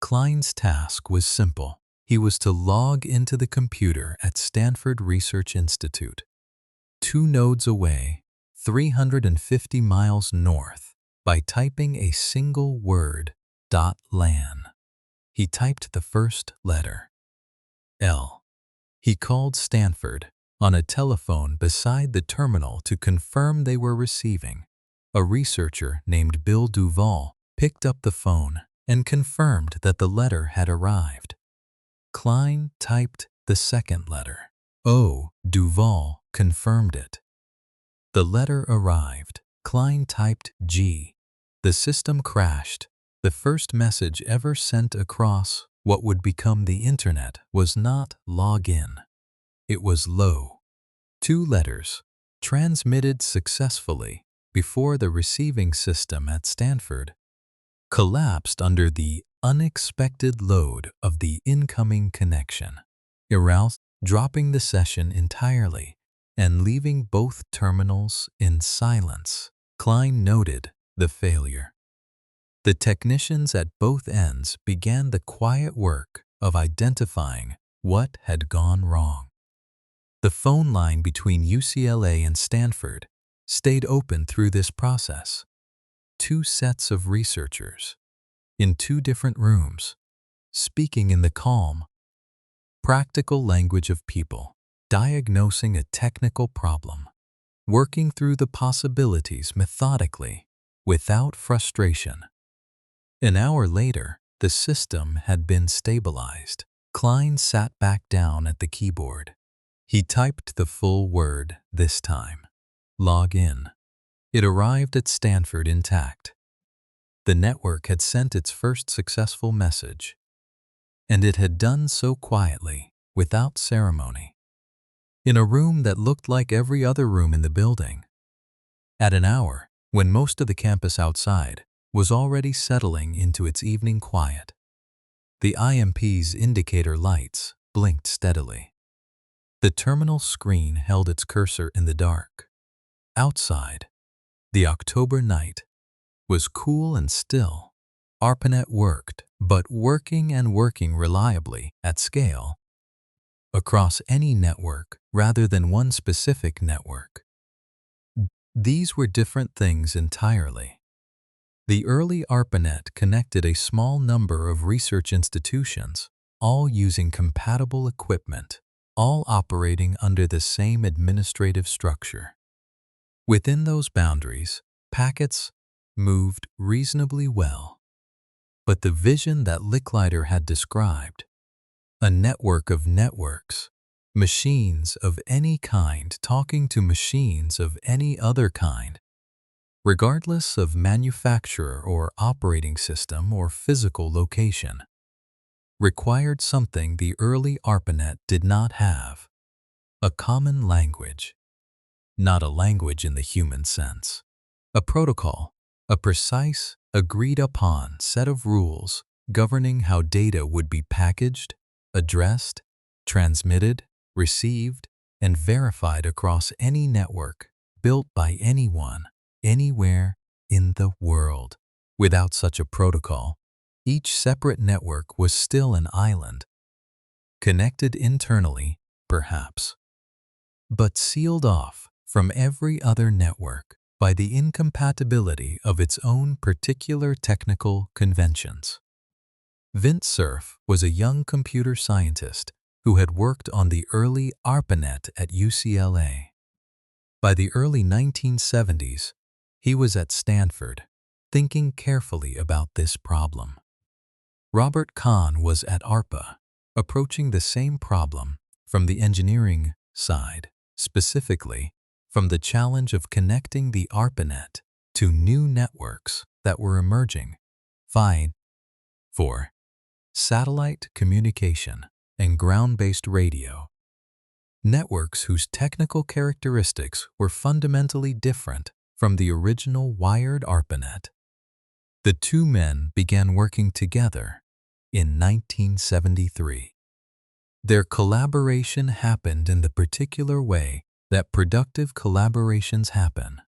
Klein's task was simple. He was to log into the computer at Stanford Research Institute. 2 nodes away, 350 miles north, by typing a single word, .lan. He typed the first letter, L. He called Stanford on a telephone beside the terminal to confirm they were receiving. A researcher named Bill Duvall picked up the phone and confirmed that the letter had arrived. Klein typed the second letter. O. Duvall confirmed it. The letter arrived. Klein typed G. The system crashed. The first message ever sent across what would become the Internet was not log in. It was low. 2 letters, transmitted successfully before the receiving system at Stanford collapsed under the unexpected load of the incoming connection, aroused, dropping the session entirely and leaving both terminals in silence. Klein noted the failure. The technicians at both ends began the quiet work of identifying what had gone wrong. The phone line between UCLA and Stanford stayed open through this process. 2 sets of researchers, in 2 different rooms, speaking in the calm, practical language of people, diagnosing a technical problem, working through the possibilities methodically, without frustration. An hour later, the system had been stabilized. Klein sat back down at the keyboard. He typed the full word this time. Log in. It arrived at Stanford intact. The network had sent its first successful message, and it had done so quietly, without ceremony, in a room that looked like every other room in the building. At an hour, when most of the campus outside was already settling into its evening quiet, the IMP's indicator lights blinked steadily. The terminal screen held its cursor in the dark. Outside, the October night was cool and still. ARPANET worked, but working reliably at scale, across any network rather than one specific network. These were different things entirely. The early ARPANET connected a small number of research institutions, all using compatible equipment, all operating under the same administrative structure. Within those boundaries, packets moved reasonably well. But the vision that Licklider had described, a network of networks, machines of any kind talking to machines of any other kind, regardless of manufacturer or operating system or physical location, required something the early ARPANET did not have: a common language. Not a language in the human sense. A protocol, a precise, agreed-upon set of rules governing how data would be packaged, addressed, transmitted, received, and verified across any network built by anyone, anywhere in the world. Without such a protocol, each separate network was still an island, connected internally, perhaps, but sealed off from every other network by the incompatibility of its own particular technical conventions. Vint Cerf was a young computer scientist who had worked on the early ARPANET at UCLA. By the early 1970s, he was at Stanford, thinking carefully about this problem. Robert Kahn was at ARPA, approaching the same problem from the engineering side, specifically from the challenge of connecting the ARPANET to new networks that were emerging, vying for satellite communication and ground-based radio. networks whose technical characteristics were fundamentally different from the original wired ARPANET. The two men began working together in 1973. Their collaboration happened in the particular way that productive collaborations happen,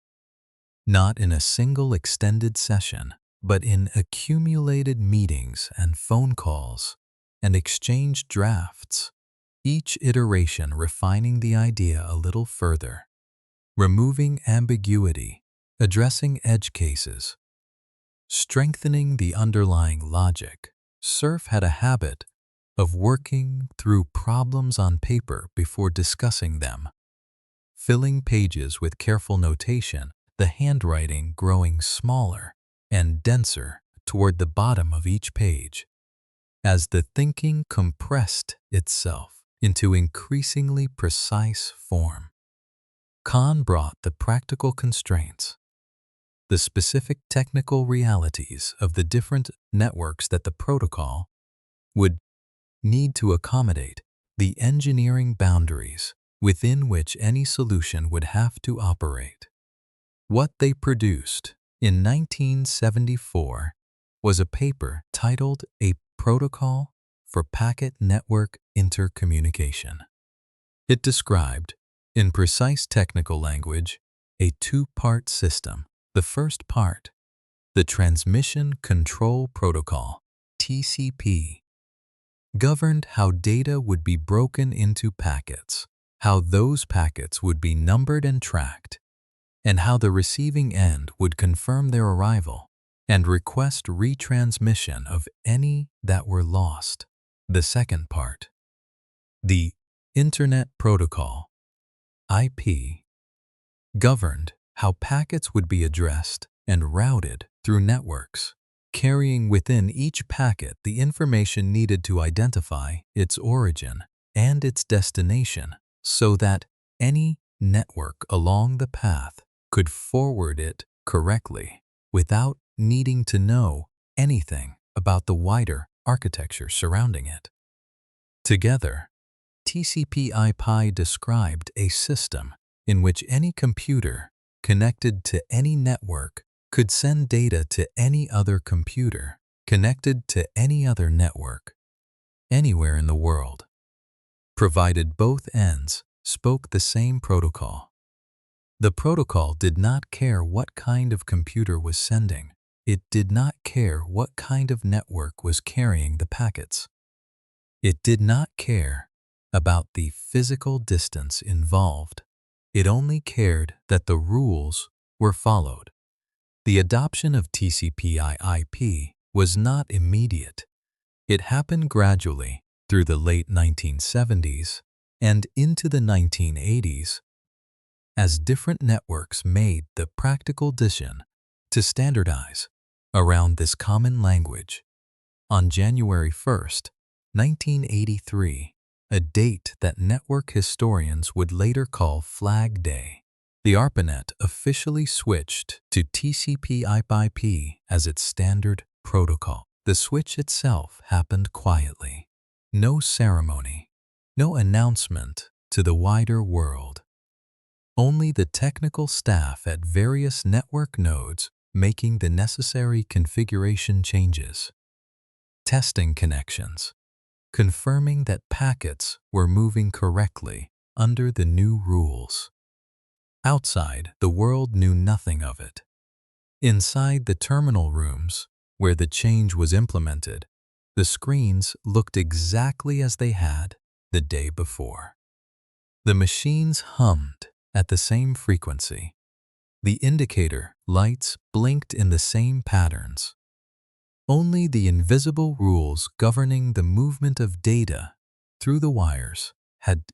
not in a single extended session, but in accumulated meetings and phone calls and exchanged drafts, each iteration refining the idea a little further, removing ambiguity, addressing edge cases, strengthening the underlying logic. Cerf had a habit of working through problems on paper before discussing them, filling pages with careful notation, the handwriting growing smaller and denser toward the bottom of each page, as the thinking compressed itself into increasingly precise form. Kahn brought the practical constraints, the specific technical realities of the different networks that the protocol would need to accommodate, the engineering boundaries within which any solution would have to operate. What they produced in 1974 was a paper titled A Protocol for Packet Network Intercommunication. It described, in precise technical language, a two-part system. The first part, the Transmission Control Protocol, TCP, governed how data would be broken into packets, how those packets would be numbered and tracked, and how the receiving end would confirm their arrival and request retransmission of any that were lost. The second part, the Internet Protocol, IP, governed how packets would be addressed and routed through networks, carrying within each packet the information needed to identify its origin and its destination so that any network along the path could forward it correctly without needing to know anything about the wider architecture surrounding it. Together, TCP/IP described a system in which any computer connected to any network could send data to any other computer connected to any other network, anywhere in the world, provided both ends spoke the same protocol. The protocol did not care what kind of computer was sending. It did not care what kind of network was carrying the packets. It did not care about the physical distance involved. It only cared that the rules were followed. The adoption of TCP/IP was not immediate. It happened gradually through the late 1970s and into the 1980s as different networks made the practical decision to standardize around this common language. On January 1st, 1983, a date that network historians would later call Flag Day, the ARPANET officially switched to TCP/IP as its standard protocol. The switch itself happened quietly. No ceremony, no announcement to the wider world. Only the technical staff at various network nodes making the necessary configuration changes, testing connections, confirming that packets were moving correctly under the new rules. Outside, the world knew nothing of it. Inside the terminal rooms, where the change was implemented, the screens looked exactly as they had the day before. The machines hummed at the same frequency. The indicator lights blinked in the same patterns. Only the invisible rules governing the movement of data through the wires had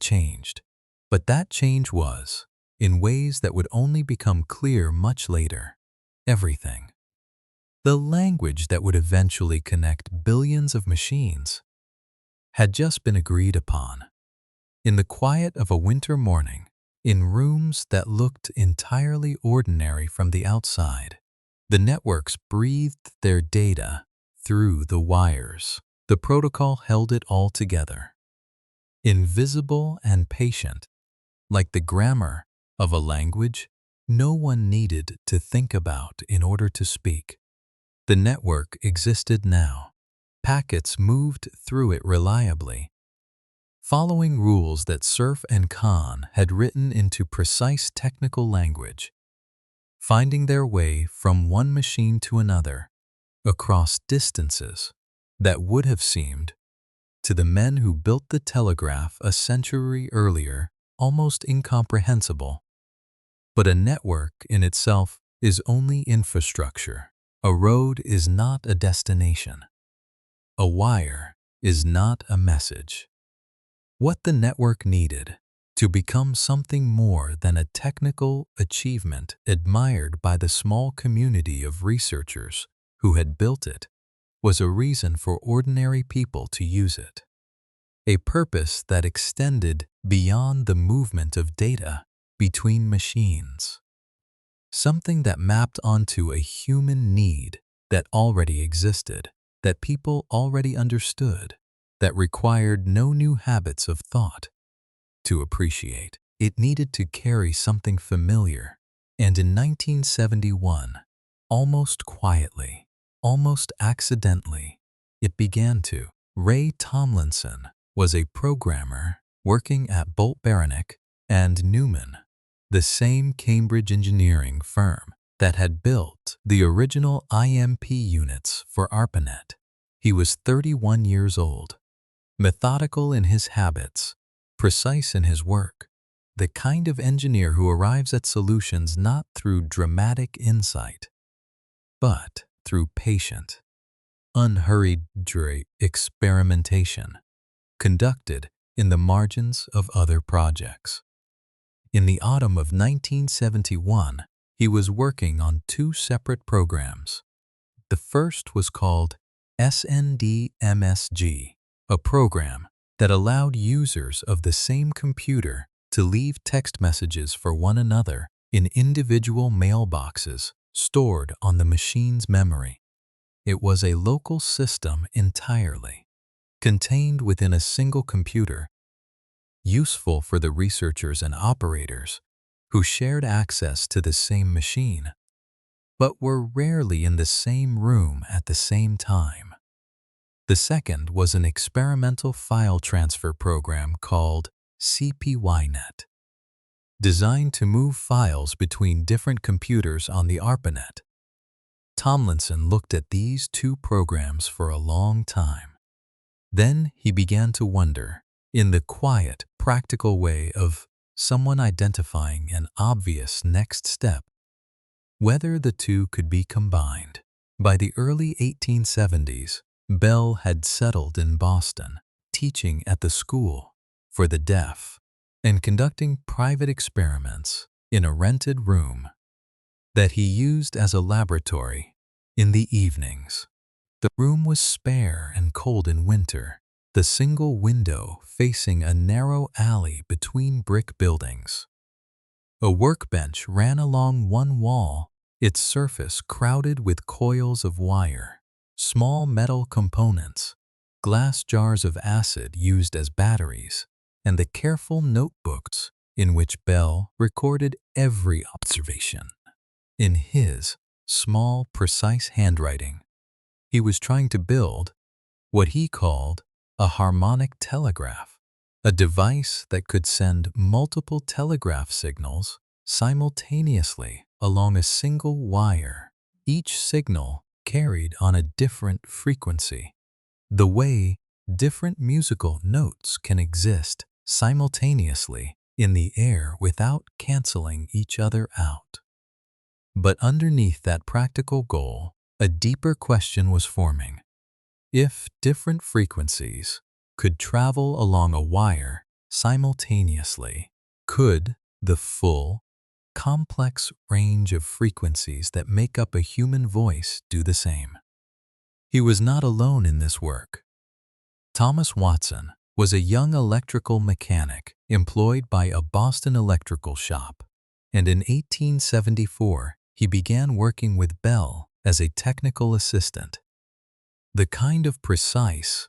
changed. But that change was, in ways that would only become clear much later, everything. The language that would eventually connect billions of machines had just been agreed upon. In the quiet of a winter morning, in rooms that looked entirely ordinary from the outside, the networks breathed their data through the wires. The protocol held it all together. invisible and patient, like the grammar of a language no one needed to think about in order to speak. The network existed now. Packets moved through it reliably, following rules that Cerf and Kahn had written into precise technical language, finding their way from one machine to another across distances that would have seemed, to the men who built the telegraph a century earlier, almost incomprehensible. But a network in itself is only infrastructure. A road is not a destination. A wire is not a message. What the network needed to become something more than a technical achievement admired by the small community of researchers who had built it was a reason for ordinary people to use it. A purpose that extended beyond the movement of data between machines. Something that mapped onto a human need that already existed, that people already understood, that required no new habits of thought to appreciate. It needed to carry something familiar. And in 1971, almost quietly, almost accidentally, it began to. Ray Tomlinson was a programmer working at Bolt Beranek and Newman, the same Cambridge engineering firm that had built the original IMP units for ARPANET. He was 31 years old, methodical in his habits, precise in his work, the kind of engineer who arrives at solutions not through dramatic insight, but through patient, unhurried experimentation conducted in the margins of other projects. In the autumn of 1971, he was working on two separate programs. The first was called SND-MSG, a program that allowed users of the same computer to leave text messages for one another in individual mailboxes stored on the machine's memory. It was a local system entirely, contained within a single computer, useful for the researchers and operators who shared access to the same machine, but were rarely in the same room at the same time. The second was an experimental file transfer program called CPyNet, designed to move files between different computers on the ARPANET. Tomlinson looked at these two programs for a long time. Then he began to wonder, in the quiet, practical way of someone identifying an obvious next step, whether the two could be combined. By the early 1870s, Bell had settled in Boston, teaching at the School for the Deaf and conducting private experiments in a rented room that he used as a laboratory in the evenings. The room was spare and cold in winter, the single window facing a narrow alley between brick buildings. A workbench ran along one wall, its surface crowded with coils of wire, small metal components, glass jars of acid used as batteries, and the careful notebooks in which Bell recorded every observation. In his small, precise handwriting, he was trying to build what he called a harmonic telegraph, a device that could send multiple telegraph signals simultaneously along a single wire, each signal carried on a different frequency. The way different musical notes can exist simultaneously in the air without canceling each other out. But underneath that practical goal, a deeper question was forming. If different frequencies could travel along a wire simultaneously, could the full, complex range of frequencies that make up a human voice do the same? He was not alone in this work. Thomas Watson was a young electrical mechanic employed by a Boston electrical shop, and in 1874 he began working with Bell as a technical assistant. The kind of precise,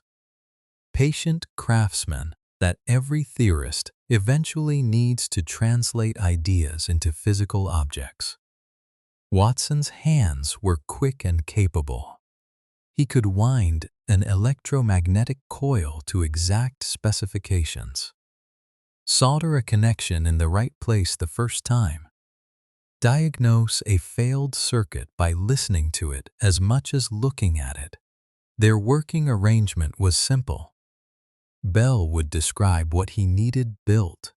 patient craftsman that every theorist eventually needs to translate ideas into physical objects. Watson's hands were quick and capable. He could wind an electromagnetic coil to exact specifications, solder a connection in the right place the first time, diagnose a failed circuit by listening to it as much as looking at it. Their working arrangement was simple. Bell would describe what he needed built.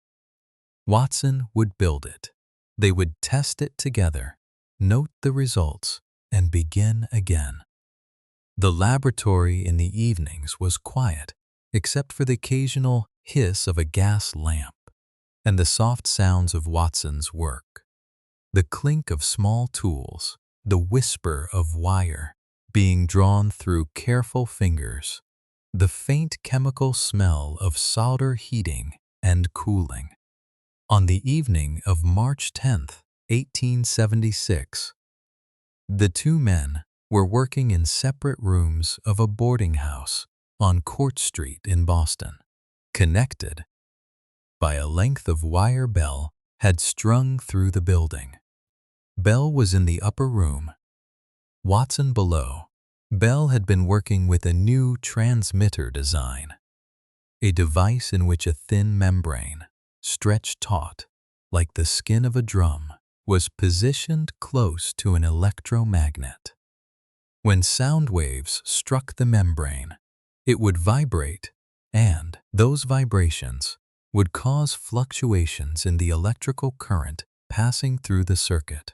Watson would build it. They would test it together, note the results, and begin again. The laboratory in the evenings was quiet, except for the occasional hiss of a gas lamp and the soft sounds of Watson's work. The clink of small tools, the whisper of wire being drawn through careful fingers, the faint chemical smell of solder heating and cooling. On the evening of March 10, 1876, the two men were working in separate rooms of a boarding house on Court Street in Boston, connected by a length of wire Bell had strung through the building. Bell was in the upper room, Watson below. Bell had been working with a new transmitter design, a device in which a thin membrane, stretched taut like the skin of a drum, was positioned close to an electromagnet. When sound waves struck the membrane, it would vibrate, and those vibrations would cause fluctuations in the electrical current passing through the circuit.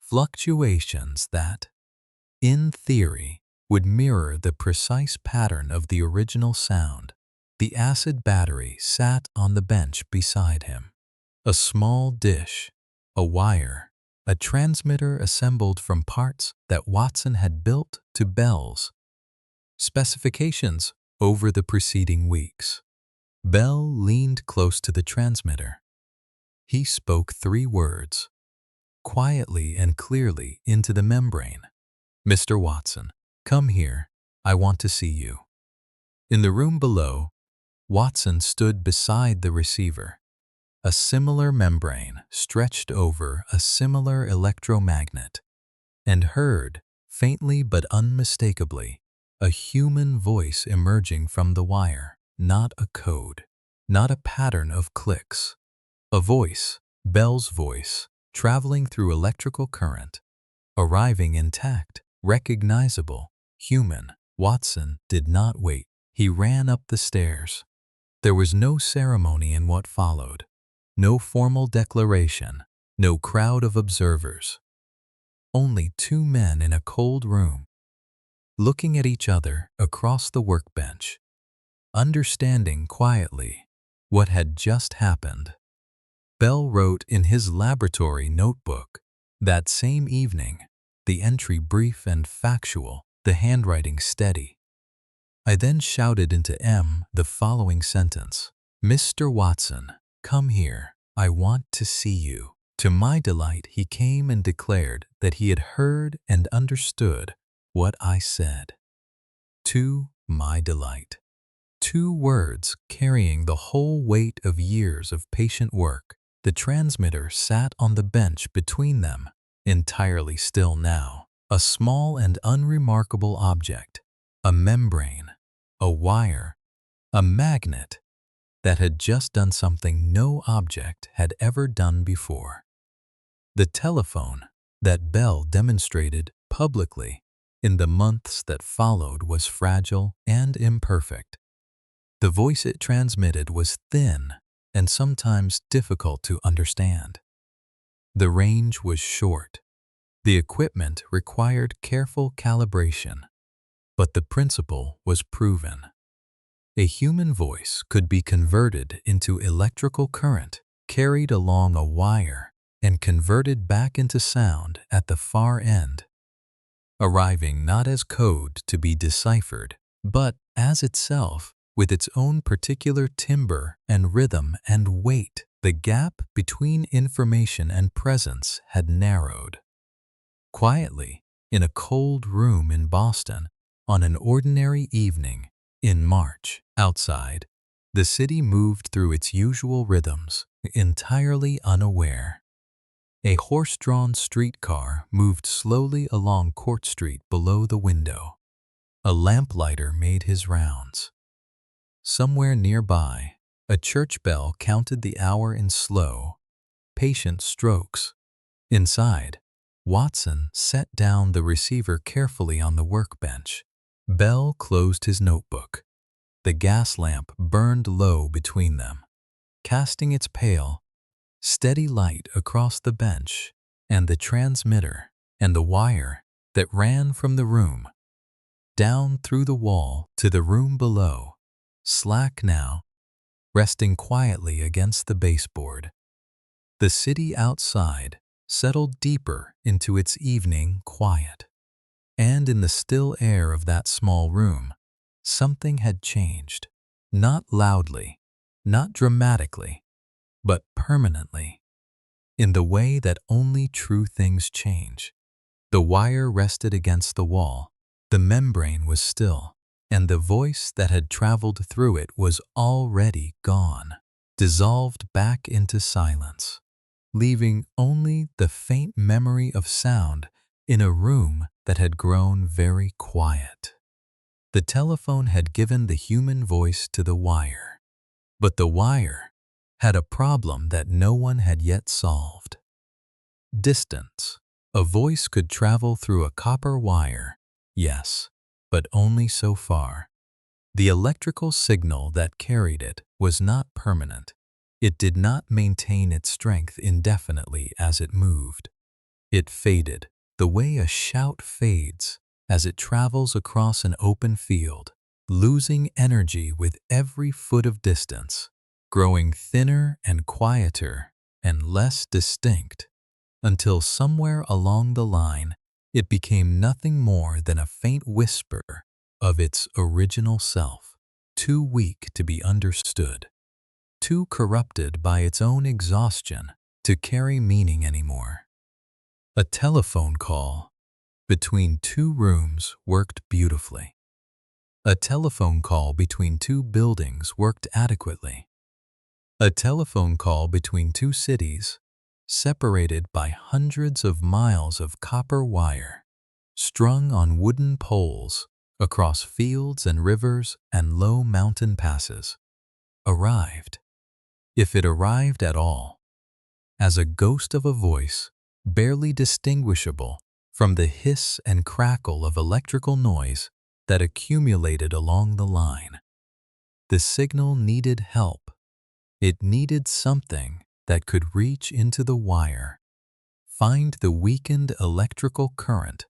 Fluctuations that, in theory, would mirror the precise pattern of the original sound. The acid battery sat on the bench beside him. A small dish, a wire, a transmitter assembled from parts that Watson had built to Bell's specifications over the preceding weeks. Bell leaned close to the transmitter. He spoke 3 words, quietly and clearly into the membrane. "Mr. Watson, come here. I want to see you." In the room below, Watson stood beside the receiver. A similar membrane stretched over a similar electromagnet, and heard, faintly but unmistakably, a human voice emerging from the wire. Not a code, not a pattern of clicks. A voice, Bell's voice, traveling through electrical current, arriving intact, recognizable, human. Watson did not wait. He ran up the stairs. There was no ceremony in what followed, no formal declaration, no crowd of observers. Only 2 men in a cold room, looking at each other across the workbench, understanding quietly what had just happened. Bell wrote in his laboratory notebook that same evening, the entry brief and factual, the handwriting steady. I then shouted into M the following sentence: "Mr. Watson, come here. I want to see you." To my delight, he came and declared that he had heard and understood what I said. To my delight. 2 words carrying the whole weight of years of patient work. The transmitter sat on the bench between them, entirely still now. A small and unremarkable object, a membrane, a wire, a magnet that had just done something no object had ever done before. The telephone that Bell demonstrated publicly in the months that followed was fragile and imperfect. The voice it transmitted was thin and sometimes difficult to understand. The range was short. The equipment required careful calibration, but the principle was proven. A human voice could be converted into electrical current, carried along a wire, and converted back into sound at the far end, arriving not as code to be deciphered, but as itself, with its own particular timbre and rhythm and weight. The gap between information and presence had narrowed. Quietly, in a cold room in Boston, on an ordinary evening in March, outside, The city moved through its usual rhythms, entirely unaware. A horse-drawn streetcar moved slowly along Court Street below the window. A lamplighter made his rounds. Somewhere nearby, a church bell counted the hour in slow, patient strokes. Inside, Watson set down the receiver carefully on the workbench. Bell closed his notebook. The gas lamp burned low between them, casting its pale, steady light across the bench and the transmitter and the wire that ran from the room down through the wall to the room below, slack now, resting quietly against the baseboard. The city outside settled deeper into its evening quiet, and in the still air of that small room, something had changed, not loudly, not dramatically, but permanently, in the way that only true things change. The wire rested against the wall, the membrane was still, and the voice that had traveled through it was already gone, dissolved back into silence, leaving only the faint memory of sound in a room that had grown very quiet. The telephone had given the human voice to the wire, but the wire had a problem that no one had yet solved. Distance. A voice could travel through a copper wire, yes, but only so far. The electrical signal that carried it was not permanent. It did not maintain its strength indefinitely as it moved. It faded, the way a shout fades as it travels across an open field, losing energy with every foot of distance, growing thinner and quieter and less distinct, until somewhere along the line it became nothing more than a faint whisper of its original self, too weak to be understood, too corrupted by its own exhaustion to carry meaning anymore. A telephone call between two rooms worked beautifully. A telephone call between two buildings worked adequately. A telephone call between two cities, separated by hundreds of miles of copper wire, strung on wooden poles across fields and rivers and low mountain passes, arrived, if it arrived at all, as a ghost of a voice barely distinguishable from the hiss and crackle of electrical noise that accumulated along the line. The signal needed help. It needed something that could reach into the wire, find the weakened electrical current,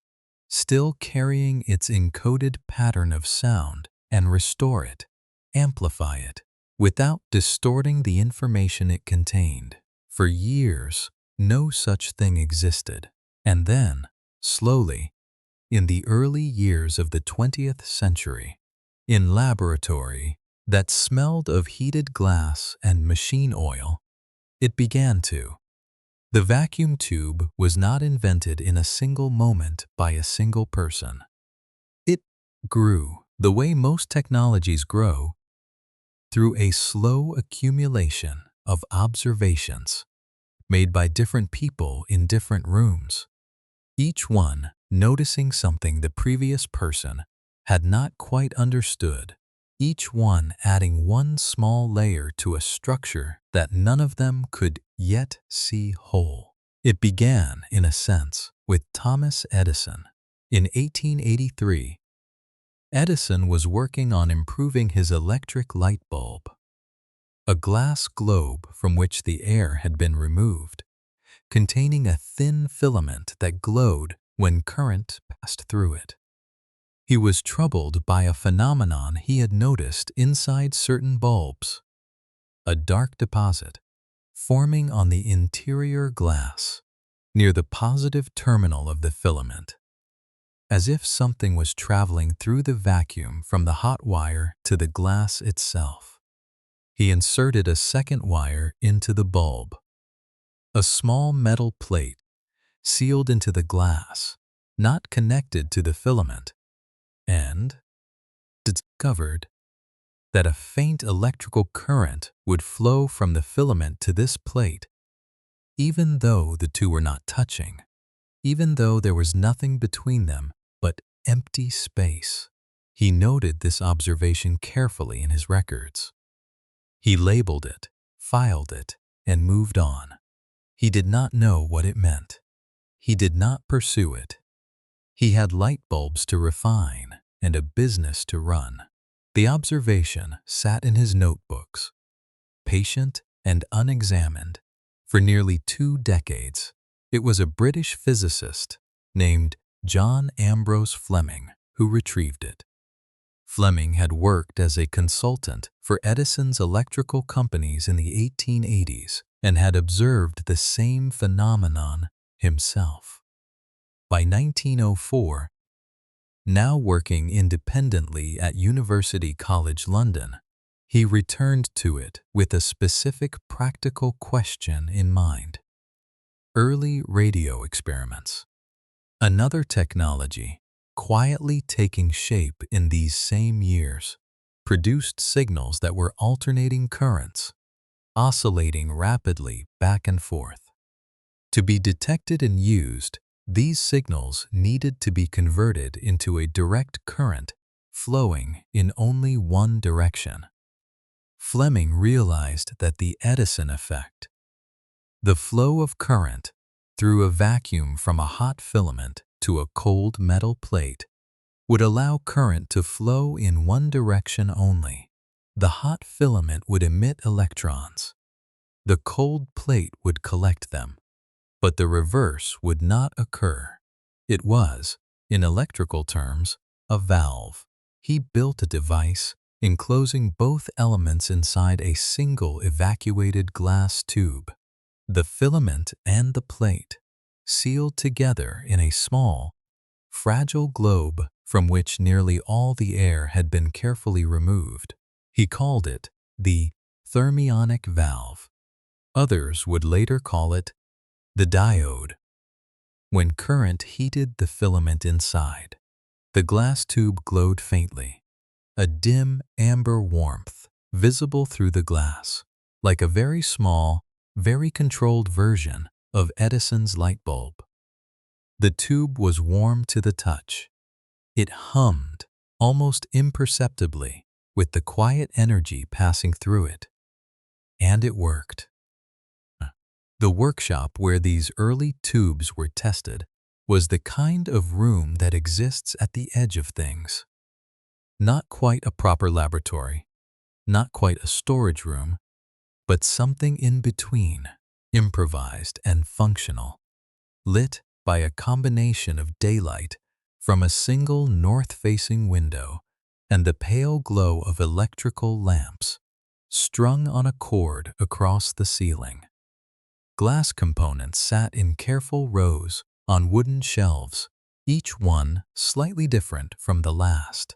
still carrying its encoded pattern of sound, and restore it, amplify it, without distorting the information it contained. For years, no such thing existed. And then, slowly, in the early years of the 20th century, in laboratory that smelled of heated glass and machine oil, it began to. The vacuum tube was not invented in a single moment by a single person. It grew the way most technologies grow, through a slow accumulation of observations made by different people in different rooms, each one noticing something the previous person had not quite understood, each one adding one small layer to a structure that none of them could yet see whole. It began, in a sense, with Thomas Edison. In 1883, Edison was working on improving his electric light bulb, a glass globe from which the air had been removed, containing a thin filament that glowed when current passed through it. He was troubled by a phenomenon he had noticed inside certain bulbs, a dark deposit forming on the interior glass near the positive terminal of the filament, as if something was traveling through the vacuum from the hot wire to the glass itself. He inserted a second wire into the bulb, a small metal plate sealed into the glass, not connected to the filament, and discovered that a faint electrical current would flow from the filament to this plate, even though the two were not touching, even though there was nothing between them but empty space. He noted this observation carefully in his records. He labeled it, filed it, and moved on. He did not know what it meant. He did not pursue it. He had light bulbs to refine and a business to run. The observation sat in his notebooks, patient and unexamined, for nearly 2 decades. It was a British physicist named John Ambrose Fleming who retrieved it. Fleming had worked as a consultant for Edison's electrical companies in the 1880s and had observed the same phenomenon himself. By 1904, now working independently at University College London, he returned to it with a specific practical question in mind: early radio experiments. Another technology, quietly taking shape in these same years, produced signals that were alternating currents, oscillating rapidly back and forth. To be detected and used, these signals needed to be converted into a direct current flowing in only one direction. Fleming realized that the Edison effect, the flow of current through a vacuum from a hot filament to a cold metal plate, would allow current to flow in one direction only. The hot filament would emit electrons. The cold plate would collect them. But the reverse would not occur. It was, in electrical terms, a valve. He built a device enclosing both elements inside a single evacuated glass tube. The filament and the plate, sealed together in a small, fragile globe from which nearly all the air had been carefully removed. He called it the thermionic valve. Others would later call it the diode. When current heated the filament inside, the glass tube glowed faintly, a dim amber warmth visible through the glass, like a very small, very controlled version of Edison's light bulb. The tube was warm to the touch. It hummed almost imperceptibly with the quiet energy passing through it. And it worked. The workshop where these early tubes were tested was the kind of room that exists at the edge of things. Not quite a proper laboratory, not quite a storage room, but something in between, improvised and functional, lit by a combination of daylight from a single north-facing window and the pale glow of electrical lamps strung on a cord across the ceiling. Glass components sat in careful rows on wooden shelves, each one slightly different from the last.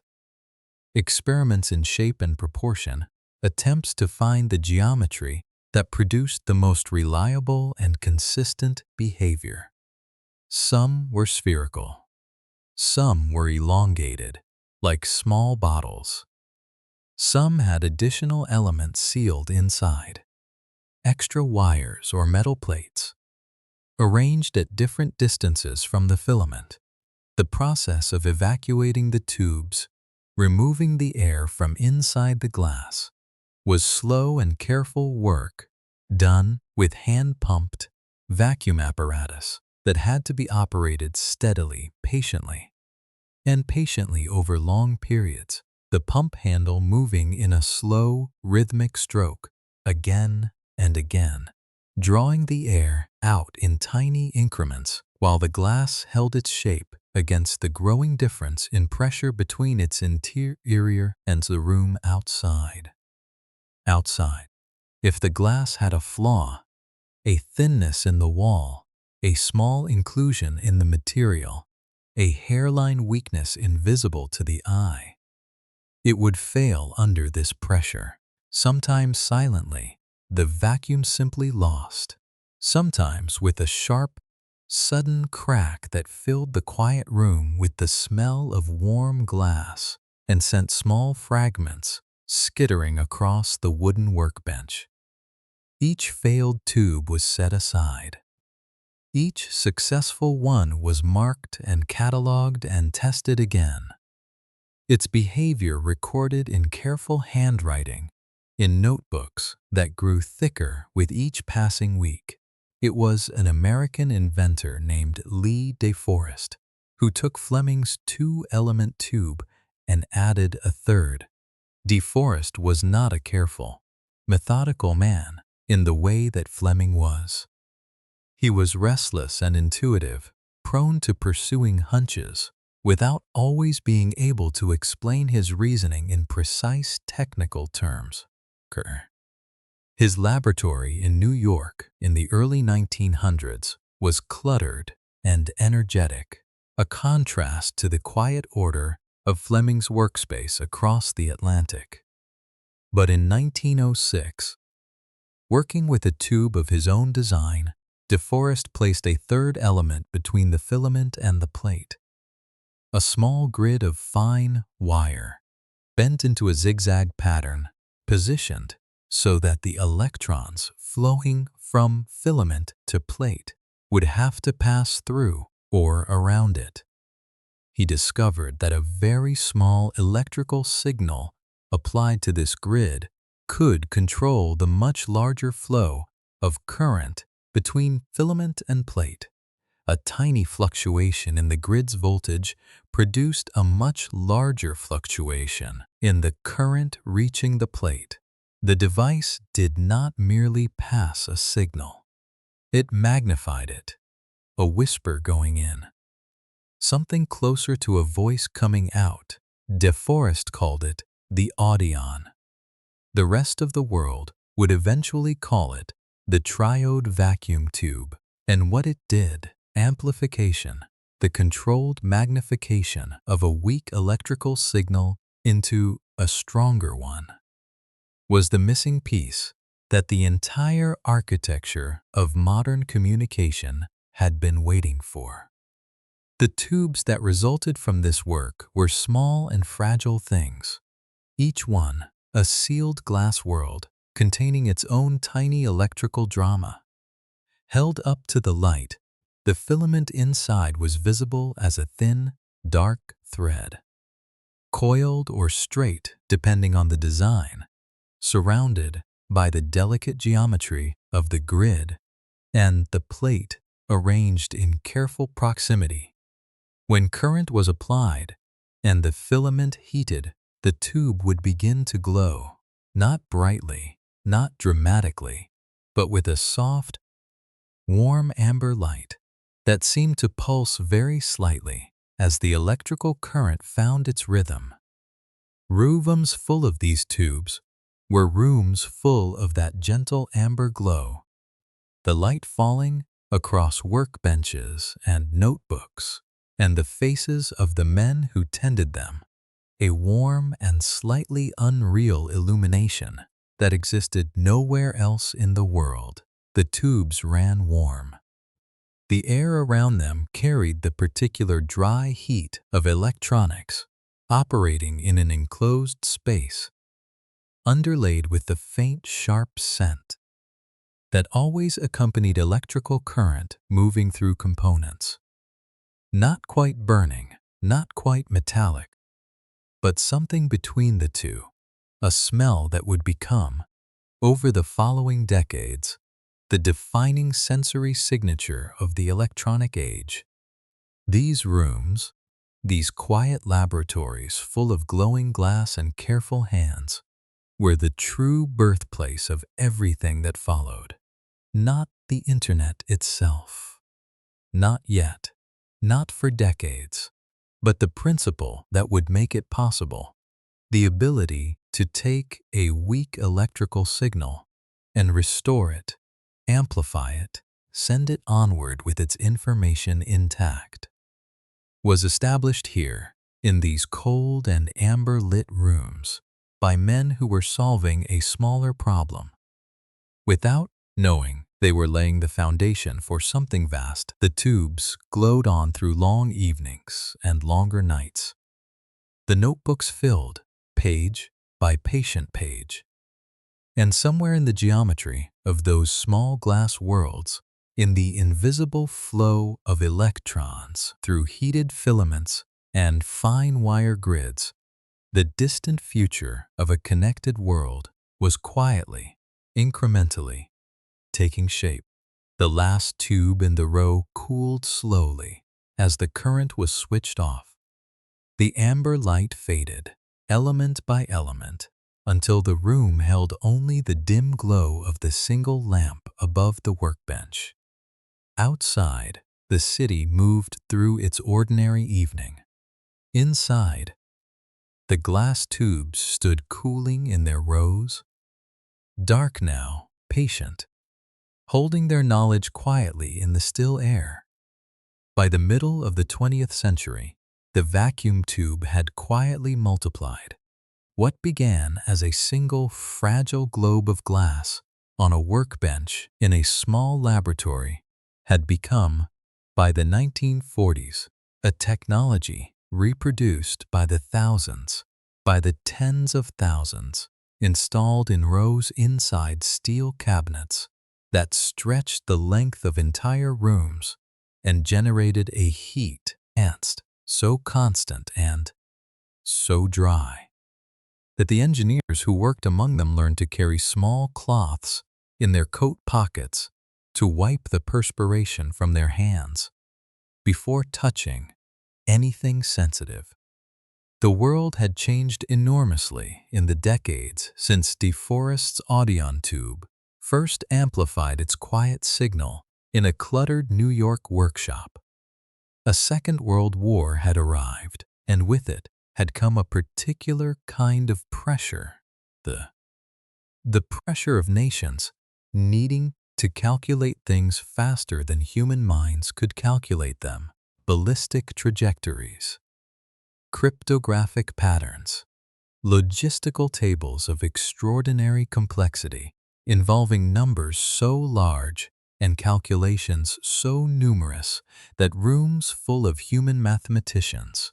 Experiments in shape and proportion, attempts to find the geometry that produced the most reliable and consistent behavior. Some were spherical. Some were elongated, like small bottles. Some had additional elements sealed inside. Extra wires or metal plates, arranged at different distances from the filament. The process of evacuating the tubes, removing the air from inside the glass, was slow and careful work done with hand-pumped vacuum apparatus that had to be operated steadily, patiently, and patiently over long periods, the pump handle moving in a slow, rhythmic stroke again and again, drawing the air out in tiny increments while the glass held its shape against the growing difference in pressure between its interior and the room outside. Outside, if the glass had a flaw, a thinness in the wall, a small inclusion in the material, a hairline weakness invisible to the eye, it would fail under this pressure, sometimes silently. The vacuum simply lost, sometimes with a sharp, sudden crack that filled the quiet room with the smell of warm glass and sent small fragments skittering across the wooden workbench. Each failed tube was set aside. Each successful one was marked and catalogued and tested again. Its behavior recorded in careful handwriting, in notebooks that grew thicker with each passing week. It was an American inventor named Lee De Forest who took Fleming's two-element tube and added a third. De Forest was not a careful, methodical man in the way that Fleming was. He was restless and intuitive, prone to pursuing hunches, without always being able to explain his reasoning in precise technical terms. His laboratory in New York in the early 1900s was cluttered and energetic, a contrast to the quiet order of Fleming's workspace across the Atlantic. But in 1906, working with a tube of his own design, De Forest placed a third element between the filament and the plate. A small grid of fine wire, bent into a zigzag pattern, positioned so that the electrons flowing from filament to plate would have to pass through or around it. He discovered that a very small electrical signal applied to this grid could control the much larger flow of current between filament and plate. A tiny fluctuation in the grid's voltage produced a much larger fluctuation in the current reaching the plate. The device did not merely pass a signal. It magnified it, a whisper going in, something closer to a voice coming out. De Forest called it the audion. The rest of the world would eventually call it the triode vacuum tube. And what it did, amplification, the controlled magnification of a weak electrical signal into a stronger one, was the missing piece that the entire architecture of modern communication had been waiting for. The tubes that resulted from this work were small and fragile things, each one a sealed glass world containing its own tiny electrical drama. Held up to the light, the filament inside was visible as a thin, dark thread, coiled or straight depending on the design, surrounded by the delicate geometry of the grid and the plate arranged in careful proximity. When current was applied and the filament heated, the tube would begin to glow, not brightly, not dramatically, but with a soft, warm amber light that seemed to pulse very slightly as the electrical current found its rhythm. Rooms full of these tubes were rooms full of that gentle amber glow, the light falling across workbenches and notebooks and the faces of the men who tended them, a warm and slightly unreal illumination that existed nowhere else in the world. The tubes ran warm. The air around them carried the particular dry heat of electronics operating in an enclosed space, underlaid with the faint, sharp scent that always accompanied electrical current moving through components. Not quite burning, not quite metallic, but something between the two, a smell that would become, over the following decades, the defining sensory signature of the electronic age. These rooms, these quiet laboratories full of glowing glass and careful hands, were the true birthplace of everything that followed. Not the internet itself. Not yet, not for decades, but the principle that would make it possible, the ability to take a weak electrical signal and restore it, amplify it, send it onward with its information intact, was established here in these cold and amber-lit rooms by men who were solving a smaller problem. Without knowing they were laying the foundation for something vast, the tubes glowed on through long evenings and longer nights. The notebooks filled, page by patient page. And somewhere in the geometry of those small glass worlds, in the invisible flow of electrons through heated filaments and fine wire grids, the distant future of a connected world was quietly, incrementally, taking shape. The last tube in the row cooled slowly as the current was switched off. The amber light faded, element by element, until the room held only the dim glow of the single lamp above the workbench. Outside, the city moved through its ordinary evening. Inside, the glass tubes stood cooling in their rows, dark now, patient, holding their knowledge quietly in the still air. By the middle of the 20th century, the vacuum tube had quietly multiplied. What began as a single fragile globe of glass on a workbench in a small laboratory had become, by the 1940s, a technology reproduced by the thousands, by the tens of thousands, installed in rows inside steel cabinets that stretched the length of entire rooms and generated a heat so constant and so dry that the engineers who worked among them learned to carry small cloths in their coat pockets to wipe the perspiration from their hands before touching anything sensitive. The world had changed enormously in the decades since De Forest's Audion tube first amplified its quiet signal in a cluttered New York workshop. A Second World War had arrived, and with it had come a particular kind of pressure, the pressure of nations needing to calculate things faster than human minds could calculate them, ballistic trajectories, cryptographic patterns, logistical tables of extraordinary complexity involving numbers so large and calculations so numerous that rooms full of human mathematicians,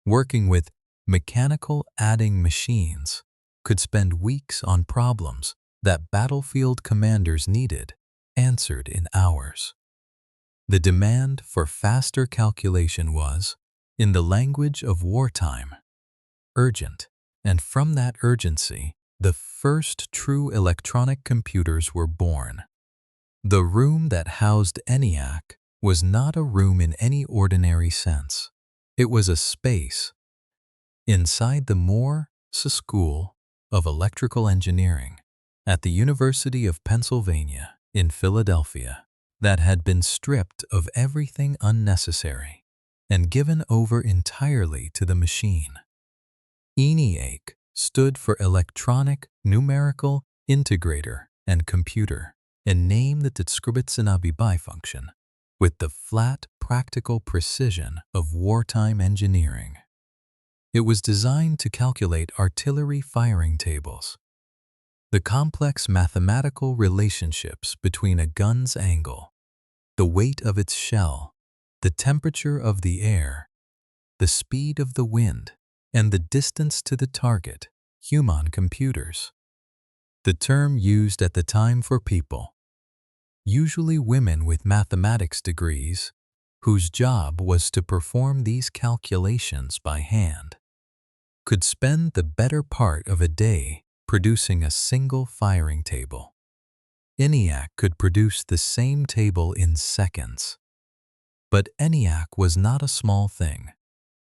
working with mechanical adding machines, could spend weeks on problems that battlefield commanders needed answered in hours. The demand for faster calculation was, in the language of wartime, urgent, and from that urgency, the first true electronic computers were born. The room that housed ENIAC was not a room in any ordinary sense. It was a space inside the Morse School of Electrical Engineering at the University of Pennsylvania in Philadelphia that had been stripped of everything unnecessary and given over entirely to the machine. ENIAC stood for Electronic Numerical Integrator and Computer, a name that describes an bifunction with the flat, practical precision of wartime engineering. It was designed to calculate artillery firing tables, the complex mathematical relationships between a gun's angle, the weight of its shell, the temperature of the air, the speed of the wind, and the distance to the target, human computers. The term used at the time for people, usually women with mathematics degrees, whose job was to perform these calculations by hand, could spend the better part of a day producing a single firing table. ENIAC could produce the same table in seconds. But ENIAC was not a small thing.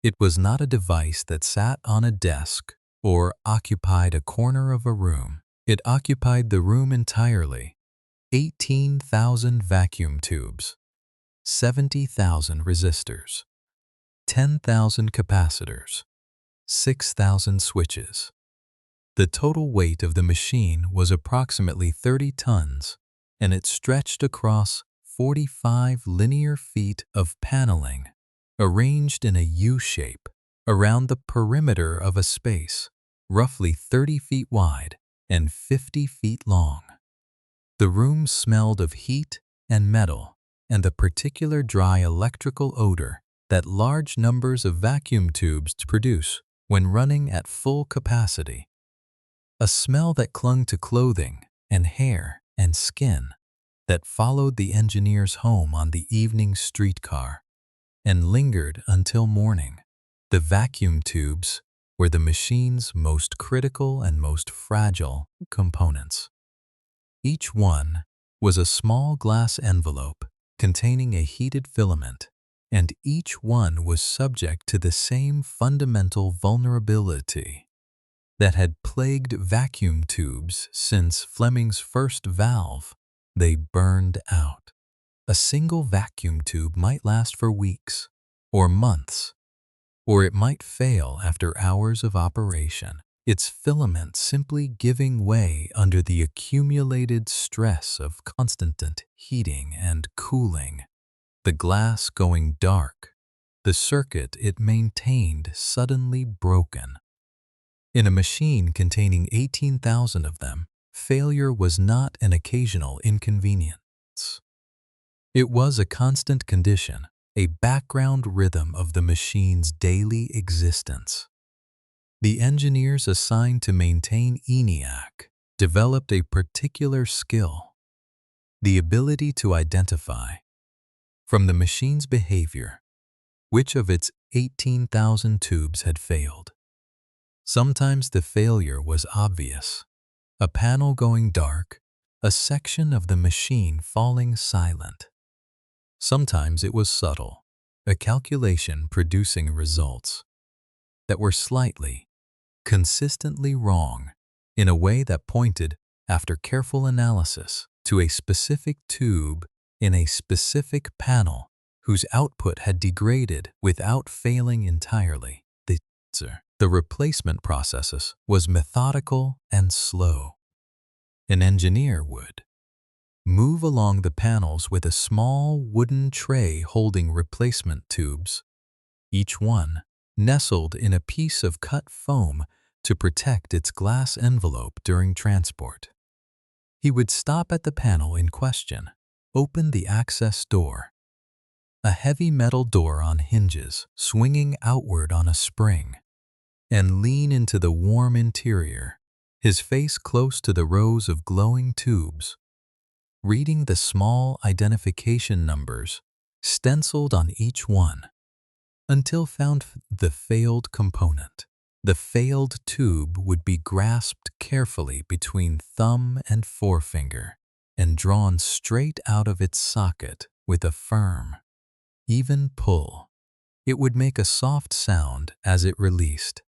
It was not a device that sat on a desk or occupied a corner of a room. It occupied the room entirely. 18,000 vacuum tubes, 70,000 resistors, 10,000 capacitors, 6,000 switches. The total weight of the machine was approximately 30 tons, and it stretched across 45 linear feet of paneling, arranged in a U-shape around the perimeter of a space, roughly 30 feet wide and 50 feet long. The room smelled of heat and metal and the particular dry electrical odor that large numbers of vacuum tubes produce when running at full capacity. a smell that clung to clothing and hair and skin that followed the engineers home on the evening streetcar and lingered until morning. The vacuum tubes were the machine's most critical and most fragile components. Each one was a small glass envelope containing a heated filament, and each one was subject to the same fundamental vulnerability that had plagued vacuum tubes since Fleming's first valve. They burned out. A single vacuum tube might last for weeks or months, or it might fail after hours of operation, its filament simply giving way under the accumulated stress of constant heating and cooling, the glass going dark, the circuit it maintained suddenly broken. In a machine containing 18,000 of them, failure was not an occasional inconvenience. It was a constant condition, a background rhythm of the machine's daily existence. The engineers assigned to maintain ENIAC developed a particular skill, the ability to identify, from the machine's behavior, which of its 18,000 tubes had failed. Sometimes the failure was obvious, a panel going dark, a section of the machine falling silent. Sometimes it was subtle, a calculation producing results that were slightly, consistently wrong in a way that pointed, after careful analysis, to a specific tube in a specific panel whose output had degraded without failing entirely. The replacement process was methodical and slow. An engineer would move along the panels with a small wooden tray holding replacement tubes, each one nestled in a piece of cut foam to protect its glass envelope during transport. He would stop at the panel in question, open the access door, a heavy metal door on hinges swinging outward on a spring, and lean into the warm interior, his face close to the rows of glowing tubes, reading the small identification numbers stenciled on each one, until found the failed component. The failed tube would be grasped carefully between thumb and forefinger and drawn straight out of its socket with a firm, even pull. It would make a soft sound as it released,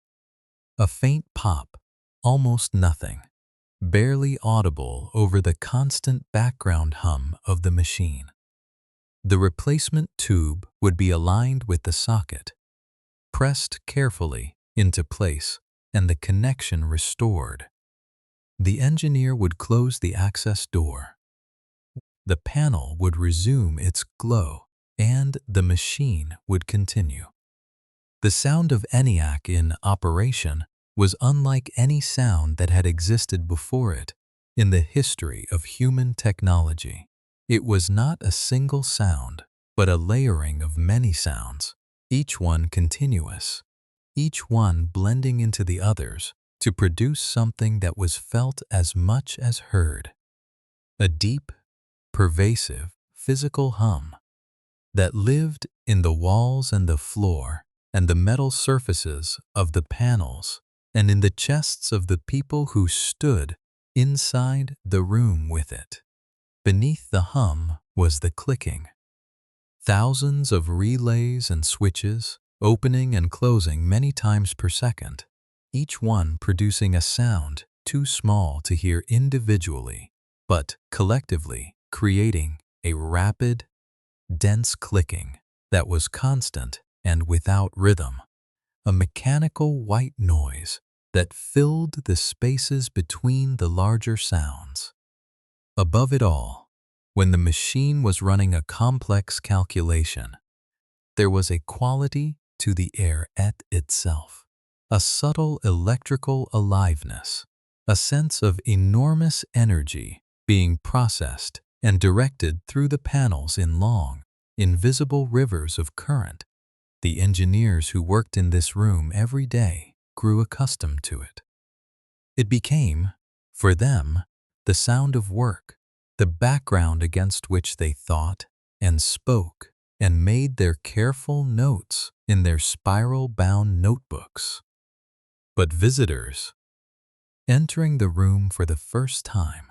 a faint pop, almost nothing, barely audible over the constant background hum of the machine. The replacement tube would be aligned with the socket, pressed carefully into place, and the connection restored. The engineer would close the access door. The panel would resume its glow, and the machine would continue. The sound of ENIAC in operation was unlike any sound that had existed before it in the history of human technology. It was not a single sound, but a layering of many sounds, each one continuous, each one blending into the others to produce something that was felt as much as heard. A deep, pervasive, physical hum that lived in the walls and the floor and the metal surfaces of the panels and in the chests of the people who stood inside the room with it. Beneath the hum was the clicking. Thousands of relays and switches, opening and closing many times per second, each one producing a sound too small to hear individually, but collectively creating a rapid, dense clicking that was constant and without rhythm, a mechanical white noise that filled the spaces between the larger sounds. Above it all, when the machine was running a complex calculation, there was a quality to the air itself, a subtle electrical aliveness, a sense of enormous energy being processed and directed through the panels in long, invisible rivers of current. The engineers who worked in this room every day grew accustomed to it. It became, for them, the sound of work, the background against which they thought and spoke and made their careful notes in their spiral-bound notebooks. But visitors, entering the room for the first time,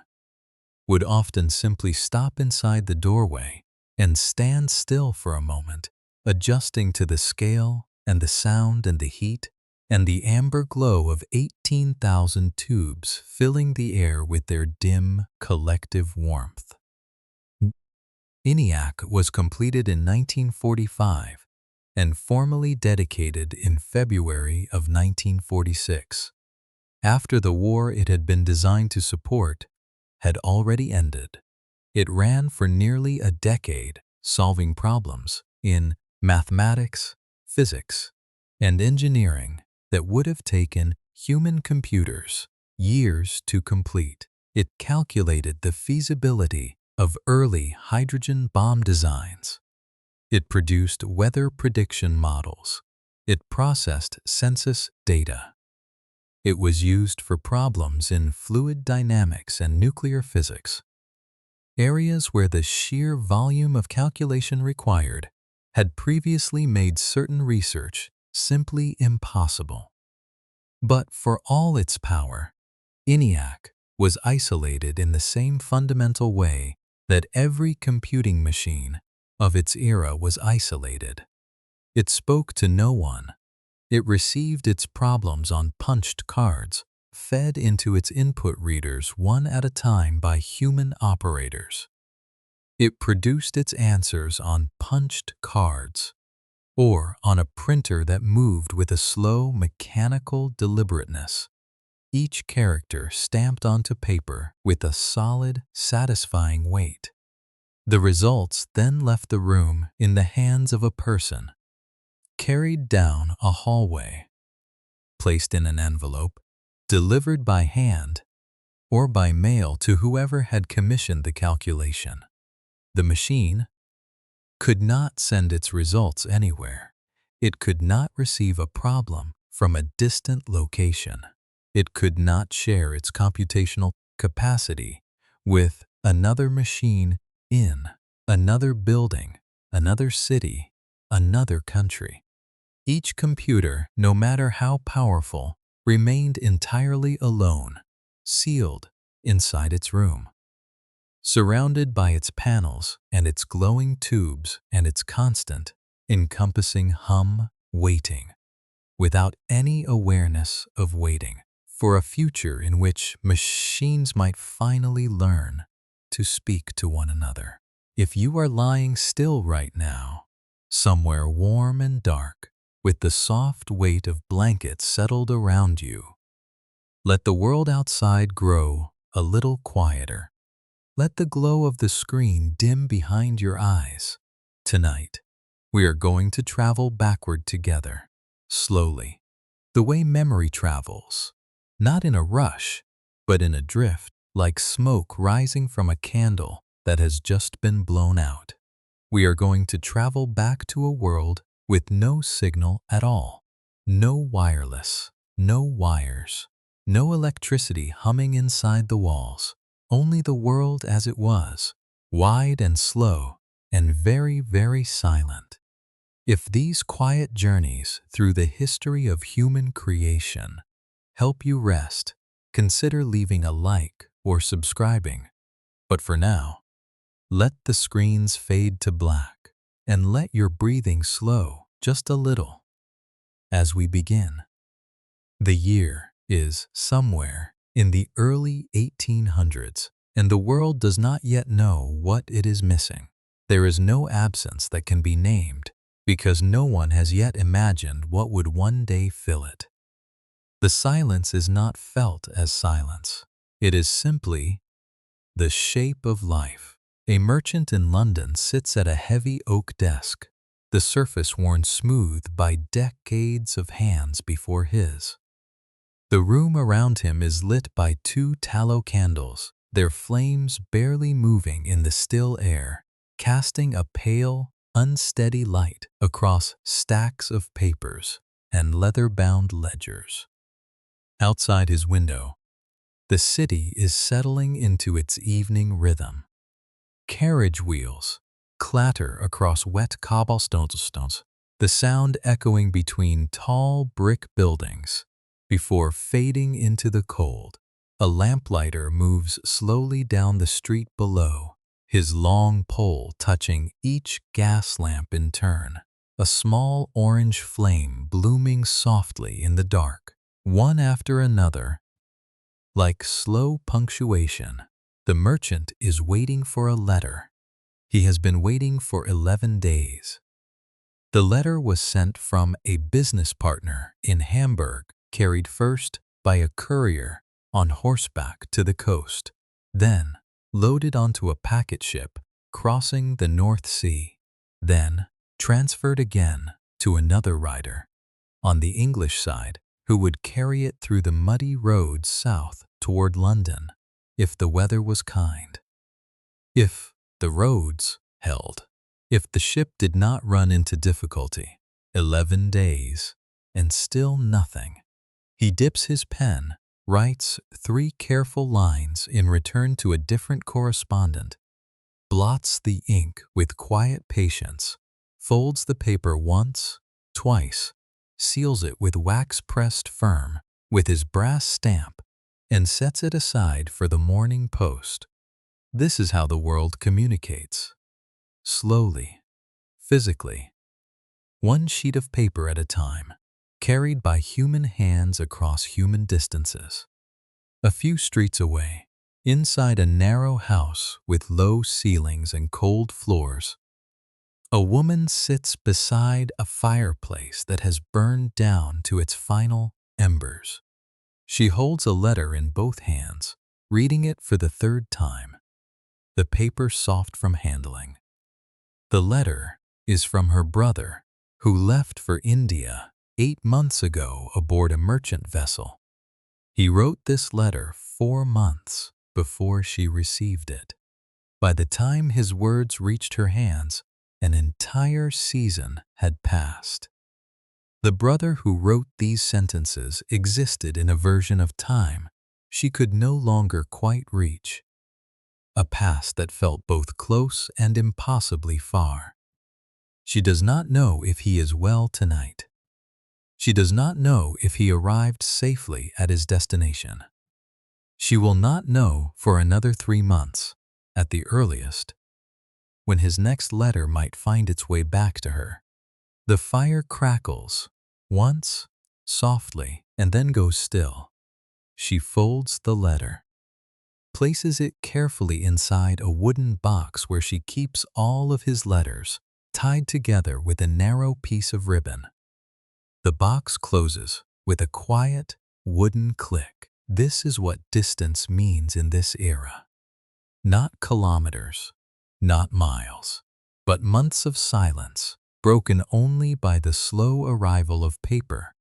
would often simply stop inside the doorway and stand still for a moment, adjusting to the scale and the sound and the heat and the amber glow of 18,000 tubes filling the air with their dim, collective warmth. ENIAC was completed in 1945 and formally dedicated in February of 1946, after the war it had been designed to support had already ended. It ran for nearly a decade, solving problems in mathematics, physics, and engineering that would have taken human computers years to complete. It calculated the feasibility of early hydrogen bomb designs. It produced weather prediction models. It processed census data. It was used for problems in fluid dynamics and nuclear physics, areas where the sheer volume of calculation required had previously made certain research simply impossible. But for all its power, ENIAC was isolated in the same fundamental way that every computing machine of its era was isolated. It spoke to no one. It received its problems on punched cards, fed into its input readers one at a time by human operators. It produced its answers on punched cards, or on a printer that moved with a slow, mechanical deliberateness, each character stamped onto paper with a solid, satisfying weight. The results then left the room in the hands of a person, carried down a hallway, placed in an envelope, delivered by hand, or by mail to whoever had commissioned the calculation. The machine could not send its results anywhere. It could not receive a problem from a distant location. It could not share its computational capacity with another machine in another building, another city, another country. Each computer, no matter how powerful, remained entirely alone, sealed inside its room, surrounded by its panels and its glowing tubes and its constant, encompassing hum, waiting, without any awareness of waiting, for a future in which machines might finally learn to speak to one another. If you are lying still right now, somewhere warm and dark, with the soft weight of blankets settled around you, let the world outside grow a little quieter. Let the glow of the screen dim behind your eyes. Tonight, we are going to travel backward together, slowly, the way memory travels, not in a rush, but in a drift, like smoke rising from a candle that has just been blown out. We are going to travel back to a world with no signal at all, no wireless, no wires, no electricity humming inside the walls, only the world as it was, wide and slow and very, very silent. If these quiet journeys through the history of human creation help you rest, consider leaving a like or subscribing. But for now, let the screens fade to black and let your breathing slow just a little as we begin. The year is somewhere in the early 1800s, and the world does not yet know what it is missing. There is no absence that can be named because no one has yet imagined what would one day fill it. The silence is not felt as silence. It is simply the shape of life. A merchant in London sits at a heavy oak desk, the surface worn smooth by decades of hands before his. The room around him is lit by 2 tallow candles, their flames barely moving in the still air, casting a pale, unsteady light across stacks of papers and leather-bound ledgers. Outside his window, The city is settling into its evening rhythm. Carriage wheels clatter across wet cobblestones, the sound echoing between tall brick buildings. Before fading into the cold, a lamplighter moves slowly down the street below, his long pole touching each gas lamp in turn, a small orange flame blooming softly in the dark. One after another, like slow punctuation, the merchant is waiting for a letter. He has been waiting for 11 days. The letter was sent from a business partner in Hamburg, carried first by a courier on horseback to the coast, then loaded onto a packet ship crossing the North Sea, then transferred again to another rider on the English side who would carry it through the muddy roads south toward London if the weather was kind. If the roads held. If the ship did not run into difficulty. 11 days, and still nothing. He dips his pen, writes 3 careful lines in return to a different correspondent, blots the ink with quiet patience, folds the paper once, twice, seals it with wax pressed firm with his brass stamp, and sets it aside for the morning post. This is how the world communicates. Slowly, physically, one sheet of paper at a time, carried by human hands across human distances. A few streets away, inside a narrow house with low ceilings and cold floors, a woman sits beside a fireplace that has burned down to its final embers. She holds a letter in both hands, reading it for the 3rd time, the paper soft from handling. The letter is from her brother, who left for India 8 months ago aboard a merchant vessel. He wrote this letter 4 months before she received it. By the time his words reached her hands, an entire season had passed. The brother who wrote these sentences existed in a version of time she could no longer quite reach, a past that felt both close and impossibly far. She does not know if he is well tonight. She does not know if he arrived safely at his destination. She will not know for another 3 months, at the earliest, when his next letter might find its way back to her. The fire crackles, once, softly, and then goes still. She folds the letter, places it carefully inside a wooden box where she keeps all of his letters, tied together with a narrow piece of ribbon. The box closes with a quiet, wooden click. This is what distance means in this era. Not kilometers, not miles, but months of silence, broken only by the slow arrival of paper.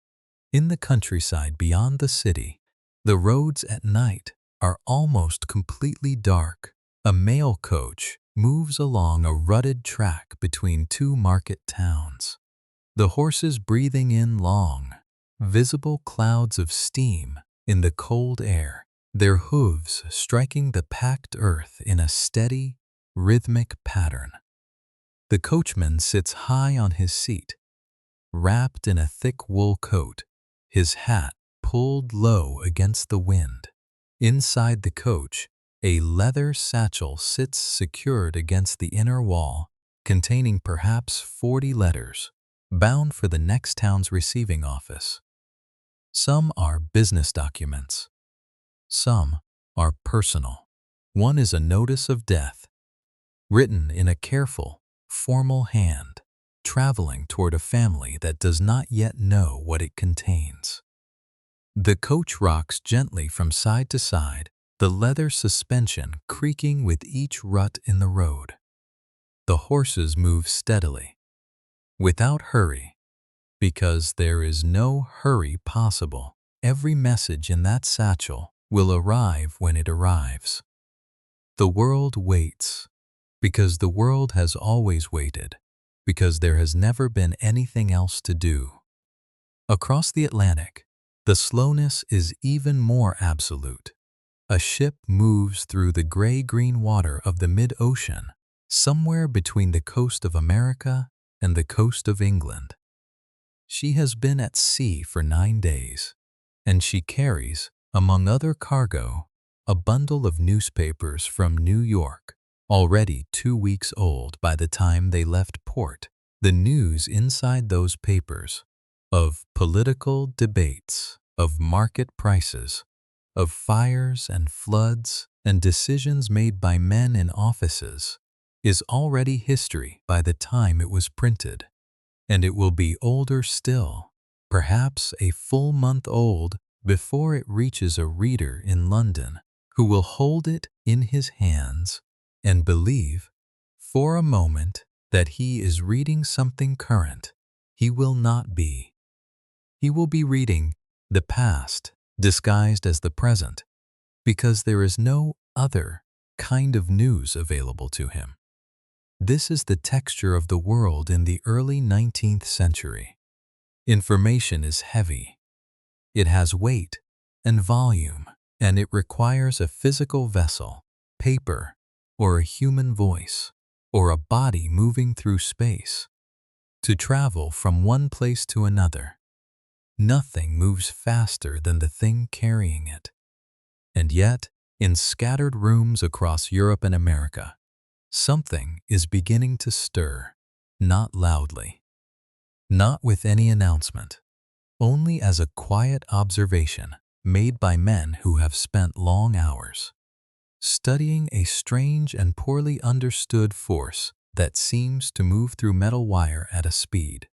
In the countryside beyond the city, the roads at night are almost completely dark. A mail coach moves along a rutted track between 2 market towns, the horses breathing in long, visible clouds of steam in the cold air, their hooves striking the packed earth in a steady, rhythmic pattern. The coachman sits high on his seat, wrapped in a thick wool coat, his hat pulled low against the wind. Inside the coach, a leather satchel sits secured against the inner wall, containing perhaps 40 letters, bound for the next town's receiving office. Some are business documents. Some are personal. One is a notice of death, written in a careful, formal hand, traveling toward a family that does not yet know what it contains. The coach rocks gently from side to side, the leather suspension creaking with each rut in the road. The horses move steadily, without hurry, because there is no hurry possible. Every message in that satchel will arrive when it arrives. The world waits, because the world has always waited, because there has never been anything else to do. Across the Atlantic, the slowness is even more absolute. A ship moves through the gray-green water of the mid-ocean, somewhere between the coast of America and the coast of England. She has been at sea for 9 days, and she carries, among other cargo, a bundle of newspapers from New York, already 2 weeks old by the time they left port. The news inside those papers, of political debates, of market prices, of fires and floods and decisions made by men in offices, is already history by the time it was printed. And it will be older still, perhaps a full month old, before it reaches a reader in London who will hold it in his hands and believe, for a moment, that he is reading something current. He will not be. He will be reading the past disguised as the present, because there is no other kind of news available to him. This is the texture of the world in the early 19th century. Information is heavy. It has weight and volume, and it requires a physical vessel, paper, or a human voice, or a body moving through space, to travel from one place to another. Nothing moves faster than the thing carrying it. And yet, in scattered rooms across Europe and America, something is beginning to stir, not loudly, not with any announcement, only as a quiet observation made by men who have spent long hours studying a strange and poorly understood force that seems to move through metal wire at a speed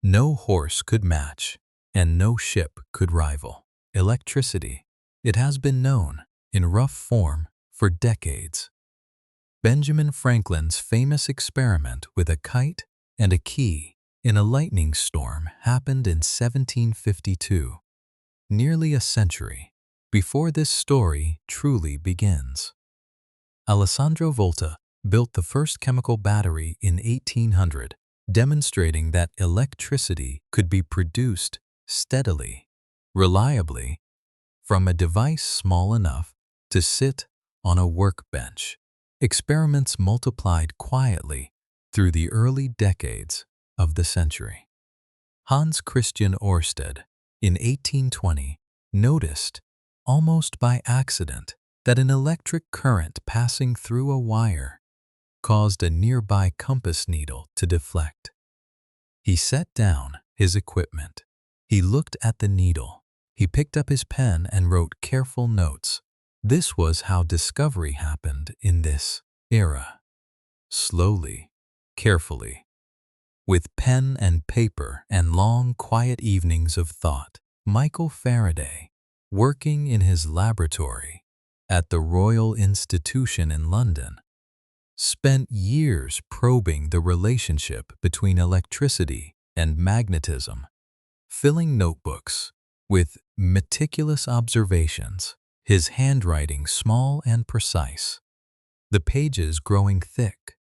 no horse could match and no ship could rival. Electricity. It has been known, in rough form, for decades. Benjamin Franklin's famous experiment with a kite and a key in a lightning storm happened in 1752, nearly a century before this story truly begins. Alessandro Volta built the first chemical battery in 1800, demonstrating that electricity could be produced steadily, reliably, from a device small enough to sit on a workbench. Experiments multiplied quietly through the early decades of the century. Hans Christian Ørsted, in 1820, noticed, almost by accident, that an electric current passing through a wire caused a nearby compass needle to deflect. He set down his equipment. He looked at the needle. He picked up his pen and wrote careful notes. This was how discovery happened in this era. Slowly, carefully, with pen and paper and long, quiet evenings of thought, Michael Faraday, working in his laboratory at the Royal Institution in London, spent years probing the relationship between electricity and magnetism, filling notebooks with meticulous observations, his handwriting small and precise, the pages growing thick,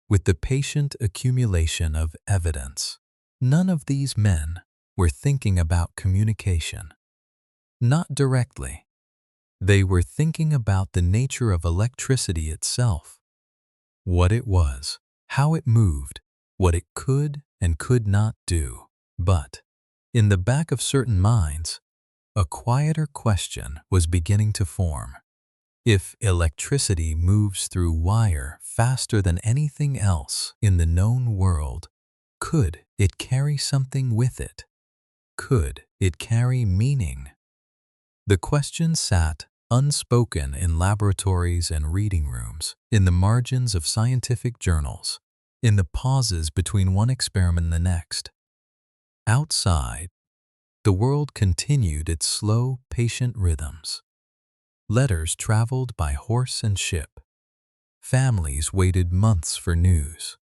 with the patient accumulation of evidence. None of these men were thinking about communication. Not directly. They were thinking about the nature of electricity itself, what it was, how it moved, what it could and could not do. But, in the back of certain minds, a quieter question was beginning to form. If electricity moves through wire faster than anything else in the known world, could it carry something with it? Could it carry meaning? The question sat unspoken in laboratories and reading rooms, in the margins of scientific journals, in the pauses between one experiment and the next. Outside, the world continued its slow, patient rhythms. Letters traveled by horse and ship. Families waited months for news.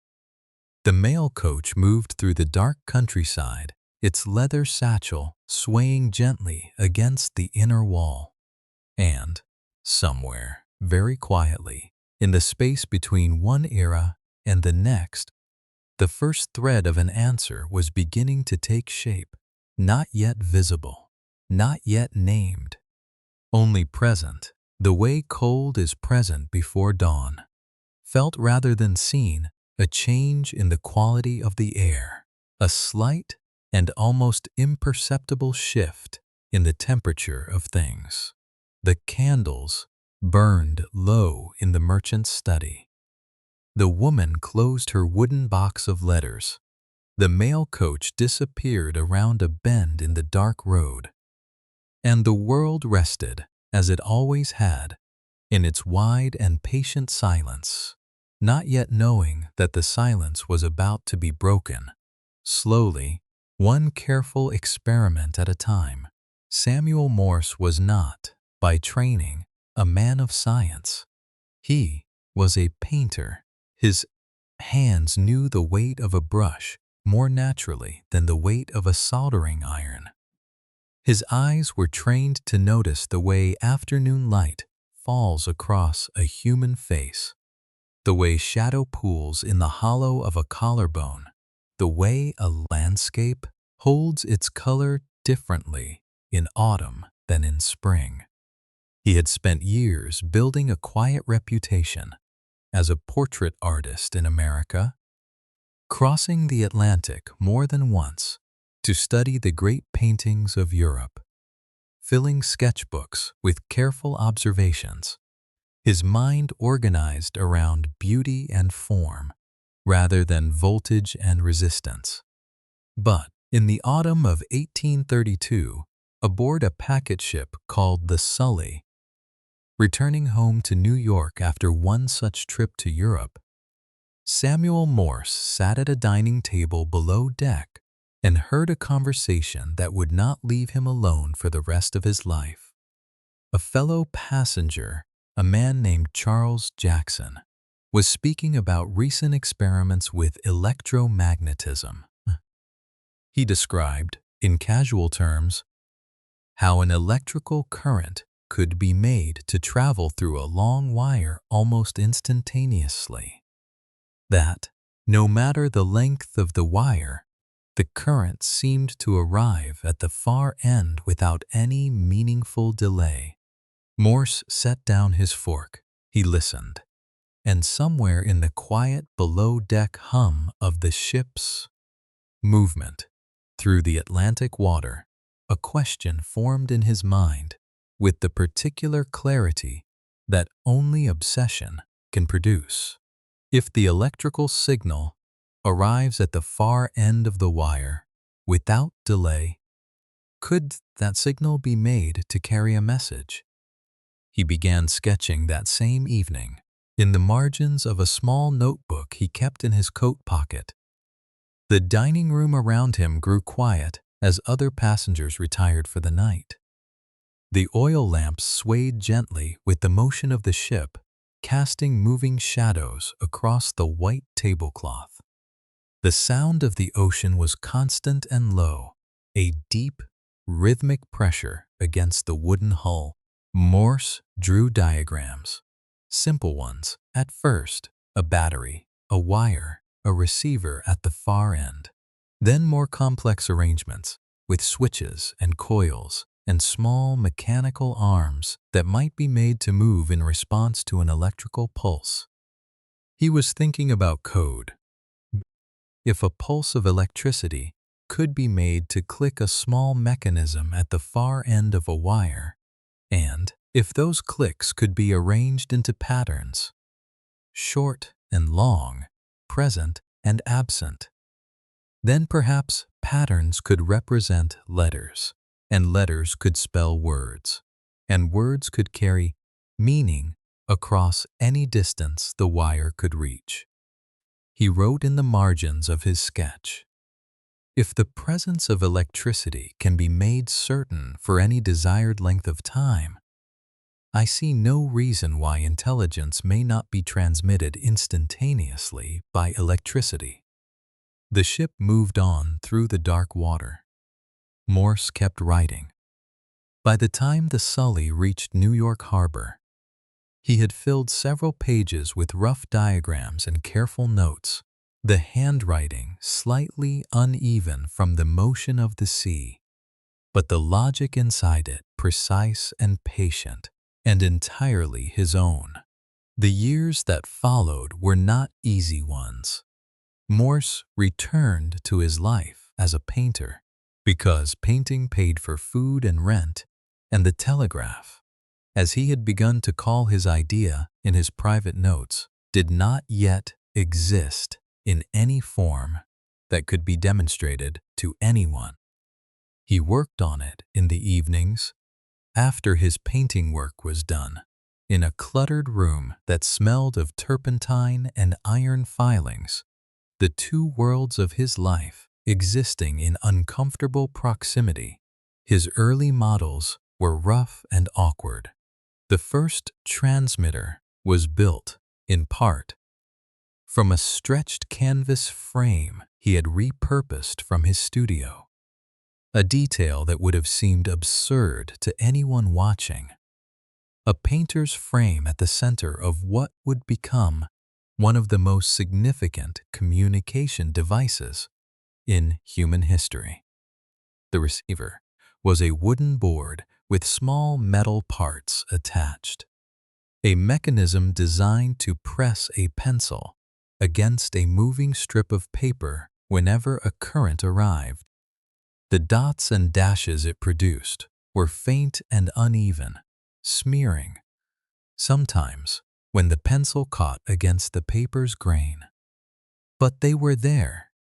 The mail coach moved through the dark countryside, its leather satchel swaying gently against the inner wall. And, somewhere, very quietly, in the space between one era and the next, the first thread of an answer was beginning to take shape, not yet visible, not yet named, only present, the way cold is present before dawn. Felt rather than seen, a change in the quality of the air, a slight and almost imperceptible shift in the temperature of things. The candles burned low in the merchant's study. The woman closed her wooden box of letters. The mail coach disappeared around a bend in the dark road. And the world rested, as it always had, in its wide and patient silence, not yet knowing that the silence was about to be broken. Slowly, one careful experiment at a time. Samuel Morse was not, by training, a man of science. He was a painter. His hands knew the weight of a brush more naturally than the weight of a soldering iron. His eyes were trained to notice the way afternoon light falls across a human face, the way shadow pools in the hollow of a collarbone, the way a landscape holds its color differently in autumn than in spring. He had spent years building a quiet reputation as a portrait artist in America, crossing the Atlantic more than once to study the great paintings of Europe, filling sketchbooks with careful observations, his mind organized around beauty and form rather than voltage and resistance. But in the autumn of 1832, aboard a packet ship called the Sully, returning home to New York after one such trip to Europe, Samuel Morse sat at a dining table below deck and heard a conversation that would not leave him alone for the rest of his life. A fellow passenger, a man named Charles Jackson, was speaking about recent experiments with electromagnetism. He described, in casual terms, how an electrical current could be made to travel through a long wire almost instantaneously. That, no matter the length of the wire, the current seemed to arrive at the far end without any meaningful delay. Morse set down his fork. He listened, and somewhere in the quiet below-deck hum of the ship's movement through the Atlantic water, a question formed in his mind with the particular clarity that only obsession can produce. If the electrical signal arrives at the far end of the wire without delay, could that signal be made to carry a message? He began sketching that same evening in the margins of a small notebook he kept in his coat pocket. The dining room around him grew quiet as other passengers retired for the night. The oil lamps swayed gently with the motion of the ship, casting moving shadows across the white tablecloth. The sound of the ocean was constant and low, a deep, rhythmic pressure against the wooden hull. Morse drew diagrams, simple ones at first, a battery, a wire, a receiver at the far end, then more complex arrangements with switches and coils and small mechanical arms that might be made to move in response to an electrical pulse. He was thinking about code. If a pulse of electricity could be made to click a small mechanism at the far end of a wire, and if those clicks could be arranged into patterns, short and long, present and absent, then perhaps patterns could represent letters, and letters could spell words, and words could carry meaning across any distance the wire could reach. He wrote in the margins of his sketch, "If the presence of electricity can be made certain for any desired length of time, I see no reason why intelligence may not be transmitted instantaneously by electricity." The ship moved on through the dark water. Morse kept writing. By the time the Sully reached New York Harbor, he had filled several pages with rough diagrams and careful notes, the handwriting slightly uneven from the motion of the sea. but the logic inside it precise and patient, and entirely his own. The years that followed were not easy ones. Morse returned to his life as a painter because painting paid for food and rent, and the telegraph, as he had begun to call his idea in his private notes, did not yet exist in any form that could be demonstrated to anyone. He worked on it in the evenings, after his painting work was done, in a cluttered room that smelled of turpentine and iron filings, the two worlds of his life existing in uncomfortable proximity. His early models were rough and awkward. The first transmitter was built, in part, from a stretched canvas frame he had repurposed from his studio, a detail that would have seemed absurd to anyone watching. A painter's frame at the center of what would become one of the most significant communication devices in human history. The receiver was a wooden board with small metal parts attached, a mechanism designed to press a pencil against a moving strip of paper whenever a current arrived. The dots and dashes it produced were faint and uneven, smearing, sometimes when the pencil caught against the paper's grain. But they were there.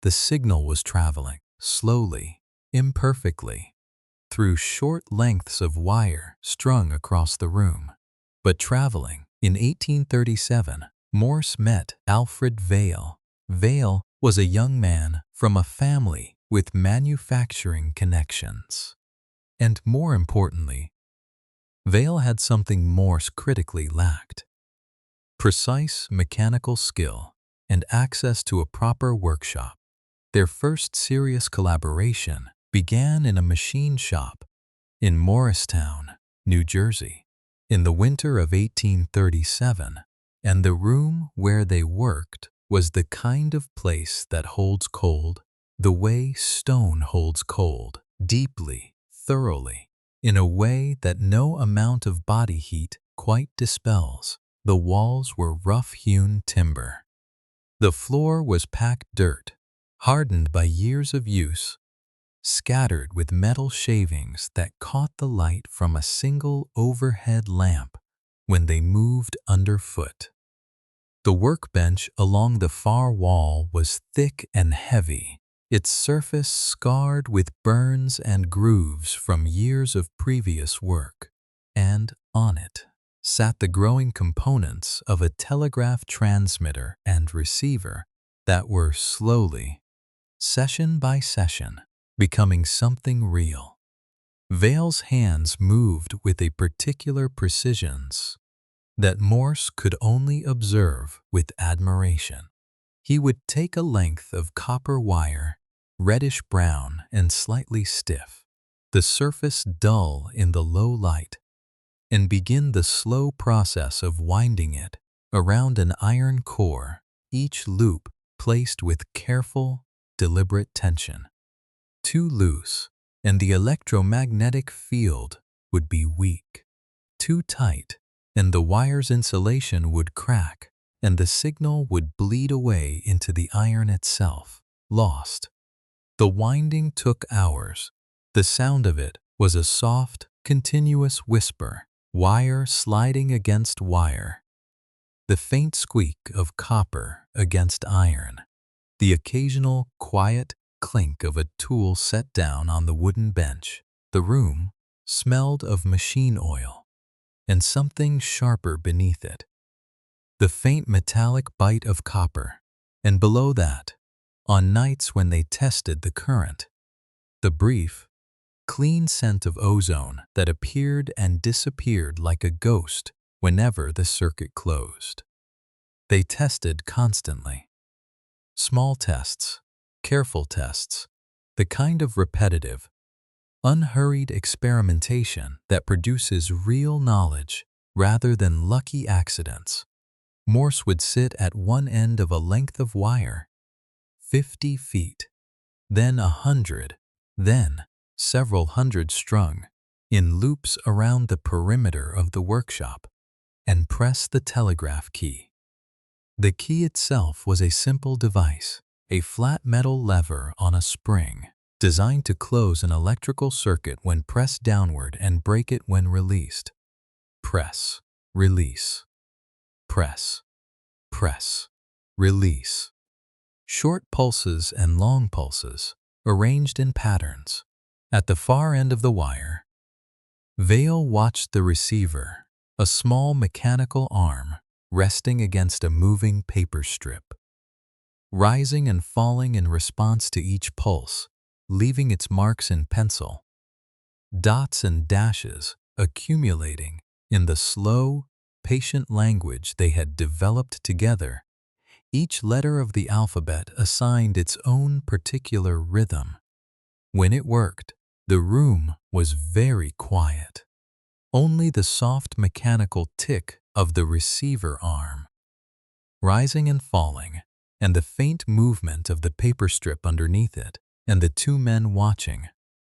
The signal was traveling, slowly, imperfectly, through short lengths of wire strung across the room. But traveling. In 1837, Morse met Alfred Vail. Vail was a young man from a family with manufacturing connections. And more importantly, Vail had something Morse critically lacked: precise mechanical skill and access to a proper workshop. Their first serious collaboration began in a machine shop in Morristown, New Jersey, in the winter of 1837, and the room where they worked was the kind of place that holds cold the way stone holds cold, deeply, thoroughly, in a way that no amount of body heat quite dispels. The walls were rough-hewn timber. The floor was packed dirt, hardened by years of use, scattered with metal shavings that caught the light from a single overhead lamp when they moved underfoot. The workbench along the far wall was thick and heavy, its surface scarred with burns and grooves from years of previous work, and on it sat the growing components of a telegraph transmitter and receiver that were slowly, session by session, becoming something real. Vail's hands moved with a particular precision that Morse could only observe with admiration. He would take a length of copper wire, reddish-brown and slightly stiff, the surface dull in the low light, and begin the slow process of winding it around an iron core, each loop placed with careful, deliberate tension. Too loose, and the electromagnetic field would be weak. Too tight, and the wire's insulation would crack, and the signal would bleed away into the iron itself, lost. The winding took hours. The sound of it was a soft, continuous whisper, wire sliding against wire, the faint squeak of copper against iron, the occasional quiet clink of a tool set down on the wooden bench. The room smelled of machine oil and something sharper beneath it, the faint metallic bite of copper, and below that, on nights when they tested the current, the brief, clean scent of ozone that appeared and disappeared like a ghost whenever the circuit closed. They tested constantly. Small tests, careful tests, the kind of repetitive, unhurried experimentation that produces real knowledge rather than lucky accidents. Morse would sit at one end of a length of wire, 50 feet, then 100, then several hundred strung, in loops around the perimeter of the workshop, and press the telegraph key. The key itself was a simple device, a flat metal lever on a spring, designed to close an electrical circuit when pressed downward and break it when released. Press, release, press, press, release. Short pulses and long pulses, arranged in patterns. At the far end of the wire, Vale watched the receiver, a small mechanical arm resting against a moving paper strip, rising and falling in response to each pulse, leaving its marks in pencil. Dots and dashes accumulating in the slow, patient language they had developed together, each letter of the alphabet assigned its own particular rhythm. When it worked, the room was very quiet. Only the soft mechanical tick of the receiver arm, rising and falling, and the faint movement of the paper strip underneath it, and the two men watching,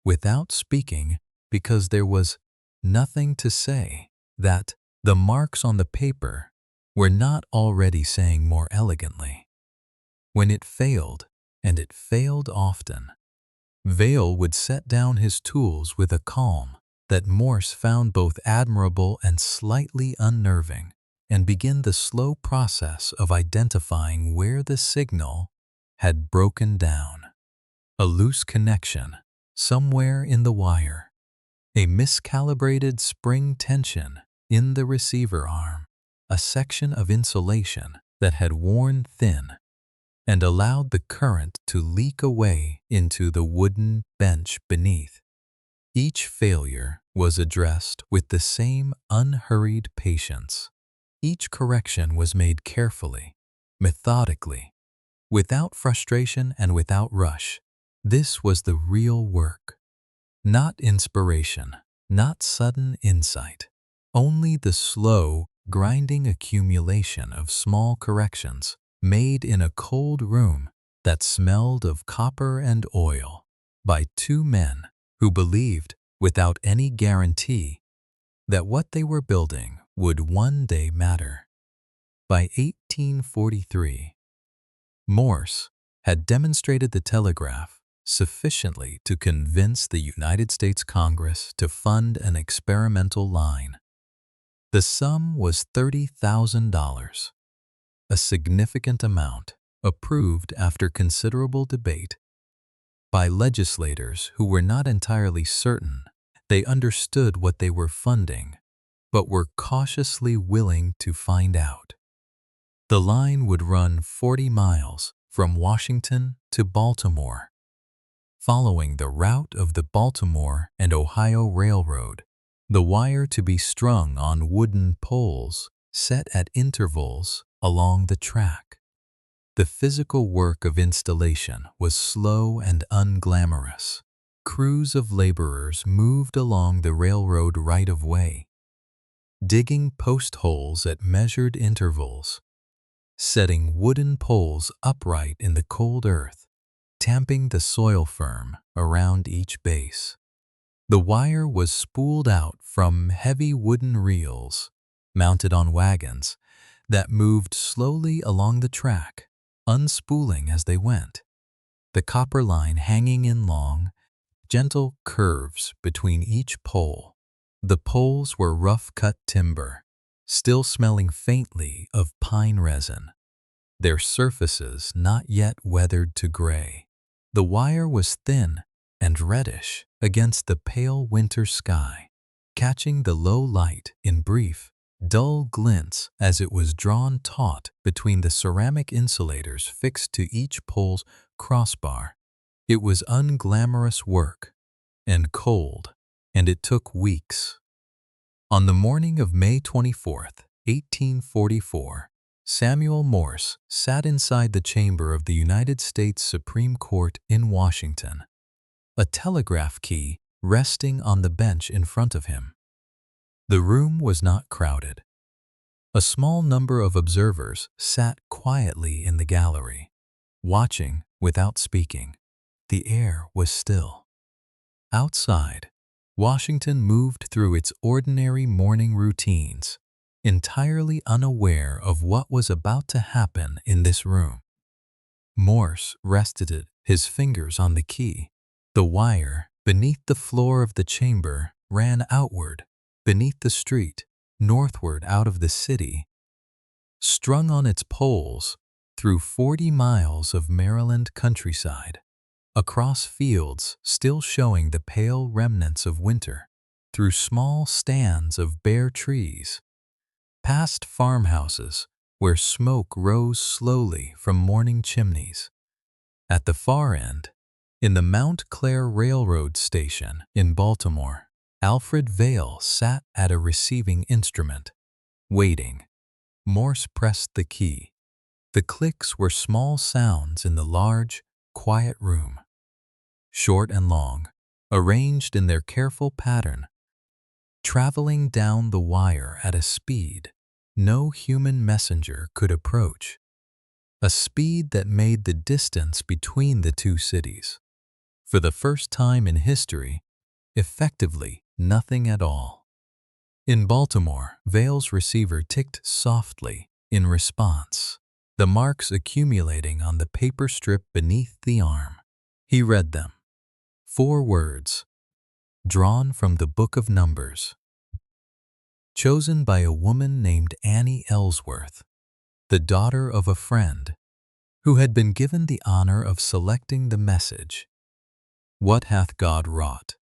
without speaking, because there was nothing to say, that the marks on the paper were not already saying more elegantly. When it failed, and it failed often, Vale would set down his tools with a calm that Morse found both admirable and slightly unnerving, and begin the slow process of identifying where the signal had broken down. A loose connection somewhere in the wire, a miscalibrated spring tension in the receiver arm, a section of insulation that had worn thin and allowed the current to leak away into the wooden bench beneath. Each failure was addressed with the same unhurried patience. Each correction was made carefully, methodically, without frustration and without rush. This was the real work. Not inspiration, not sudden insight, only the slow, grinding accumulation of small corrections made in a cold room that smelled of copper and oil by two men who believed, without any guarantee, that what they were building would one day matter. By 1843, Morse had demonstrated the telegraph sufficiently to convince the United States Congress to fund an experimental line. The sum was $30,000, a significant amount approved after considerable debate by legislators who were not entirely certain they understood what they were funding, but were cautiously willing to find out. The line would run 40 miles from Washington to Baltimore, following the route of the Baltimore and Ohio Railroad, the wire to be strung on wooden poles set at intervals along the track. The physical work of installation was slow and unglamorous. Crews of laborers moved along the railroad right-of-way, digging post holes at measured intervals, setting wooden poles upright in the cold earth, tamping the soil firm around each base. The wire was spooled out from heavy wooden reels mounted on wagons that moved slowly along the track, unspooling as they went, the copper line hanging in long, gentle curves between each pole. The poles were rough-cut timber, still smelling faintly of pine resin, their surfaces not yet weathered to gray. The wire was thin and reddish against the pale winter sky, catching the low light in brief, dull glints as it was drawn taut between the ceramic insulators fixed to each pole's crossbar. It was unglamorous work and cold, and it took weeks. On the morning of May 24th, 1844, Samuel Morse sat inside the chamber of the United States Supreme Court in Washington, a telegraph key resting on the bench in front of him. The room was not crowded. A small number of observers sat quietly in the gallery, watching without speaking. The air was still. Outside, Washington moved through its ordinary morning routines, entirely unaware of what was about to happen in this room. Morse rested his fingers on the key. The wire beneath the floor of the chamber ran outward, beneath the street, northward out of the city, strung on its poles through 40 miles of Maryland countryside, across fields still showing the pale remnants of winter, through small stands of bare trees, past farmhouses where smoke rose slowly from morning chimneys. At the far end, in the Mount Clair Railroad Station in Baltimore, Alfred Vail sat at a receiving instrument, waiting. Morse pressed the key. The clicks were small sounds in the large, quiet room, short and long, arranged in their careful pattern, traveling down the wire at a speed no human messenger could approach, a speed that made the distance between the two cities, for the first time in history, effectively nothing at all. In Baltimore, Vail's receiver ticked softly in response, the marks accumulating on the paper strip beneath the arm. He read them. 4 words, drawn from the Book of Numbers. Chosen by a woman named Annie Ellsworth, the daughter of a friend, who had been given the honor of selecting the message. What hath God wrought?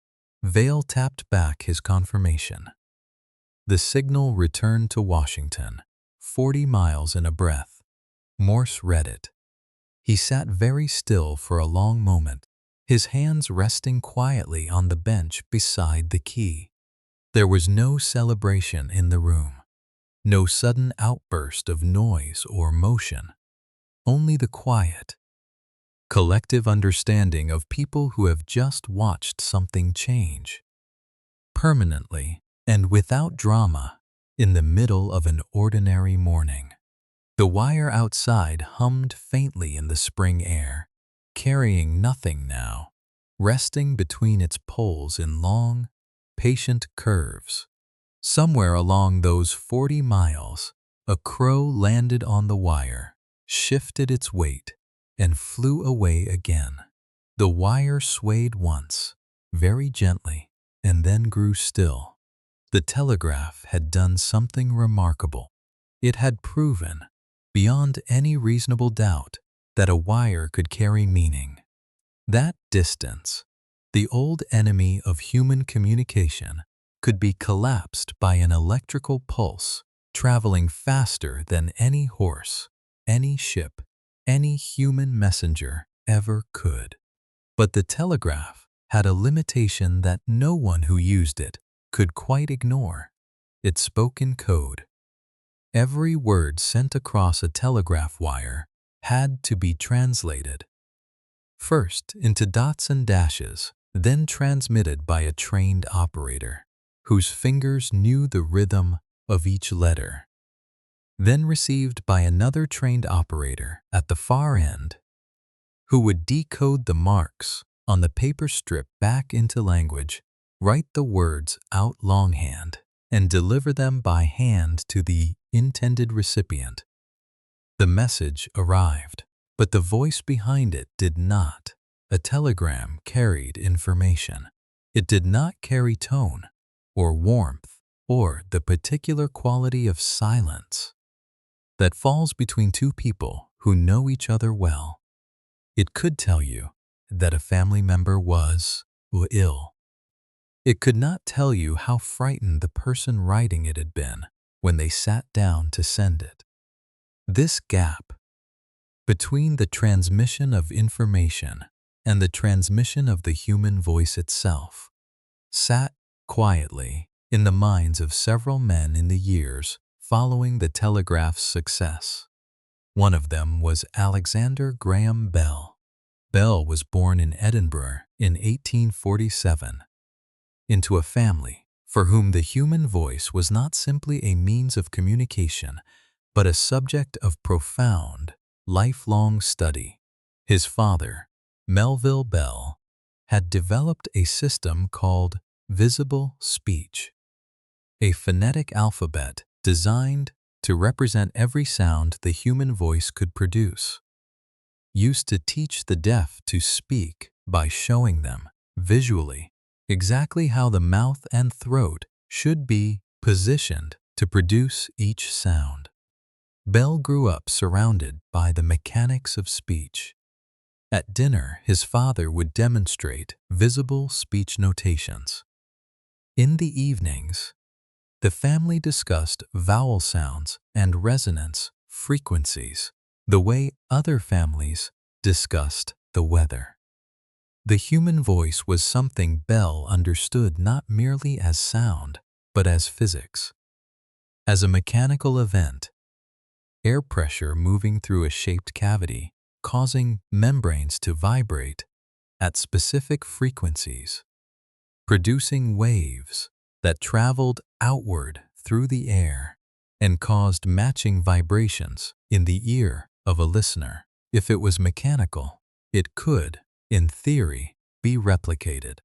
Vail tapped back his confirmation. The signal returned to Washington, 40 miles in a breath. Morse read it. He sat very still for a long moment, his hands resting quietly on the bench beside the key. There was no celebration in the room, no sudden outburst of noise or motion, only the quiet, collective understanding of people who have just watched something change, permanently and without drama, in the middle of an ordinary morning. The wire outside hummed faintly in the spring air, carrying nothing now, resting between its poles in long, patient curves. Somewhere along those 40 miles, a crow landed on the wire, shifted its weight, and flew away again. The wire swayed once, very gently, and then grew still. The telegraph had done something remarkable. It had proven, beyond any reasonable doubt, that a wire could carry meaning. That distance, the old enemy of human communication, could be collapsed by an electrical pulse traveling faster than any horse, any ship, any human messenger ever could. But the telegraph had a limitation that no one who used it could quite ignore. It spoke in code. Every word sent across a telegraph wire had to be translated. First into dots and dashes, then transmitted by a trained operator, whose fingers knew the rhythm of each letter. Then received by another trained operator at the far end, who would decode the marks on the paper strip back into language, write the words out longhand, and deliver them by hand to the intended recipient. The message arrived, but the voice behind it did not. A telegram carried information. It did not carry tone, or warmth, or the particular quality of silence that falls between two people who know each other well. It could tell you that a family member was ill. It could not tell you how frightened the person writing it had been when they sat down to send it. This gap between the transmission of information and the transmission of the human voice itself sat quietly in the minds of several men in the years following the telegraph's success. One of them was Alexander Graham Bell. Bell was born in Edinburgh in 1847 into a family for whom the human voice was not simply a means of communication, but a subject of profound, lifelong study. His father, Melville Bell, had developed a system called visible speech, a phonetic alphabet designed to represent every sound the human voice could produce, used to teach the deaf to speak by showing them, visually, exactly how the mouth and throat should be positioned to produce each sound. Bell grew up surrounded by the mechanics of speech. At dinner, his father would demonstrate visible speech notations. In the evenings, the family discussed vowel sounds and resonance frequencies, the way other families discussed the weather. The human voice was something Bell understood not merely as sound, but as physics, as a mechanical event, air pressure moving through a shaped cavity, causing membranes to vibrate at specific frequencies, producing waves that traveled outward through the air and caused matching vibrations in the ear of a listener. If it was mechanical, it could, in theory, be replicated.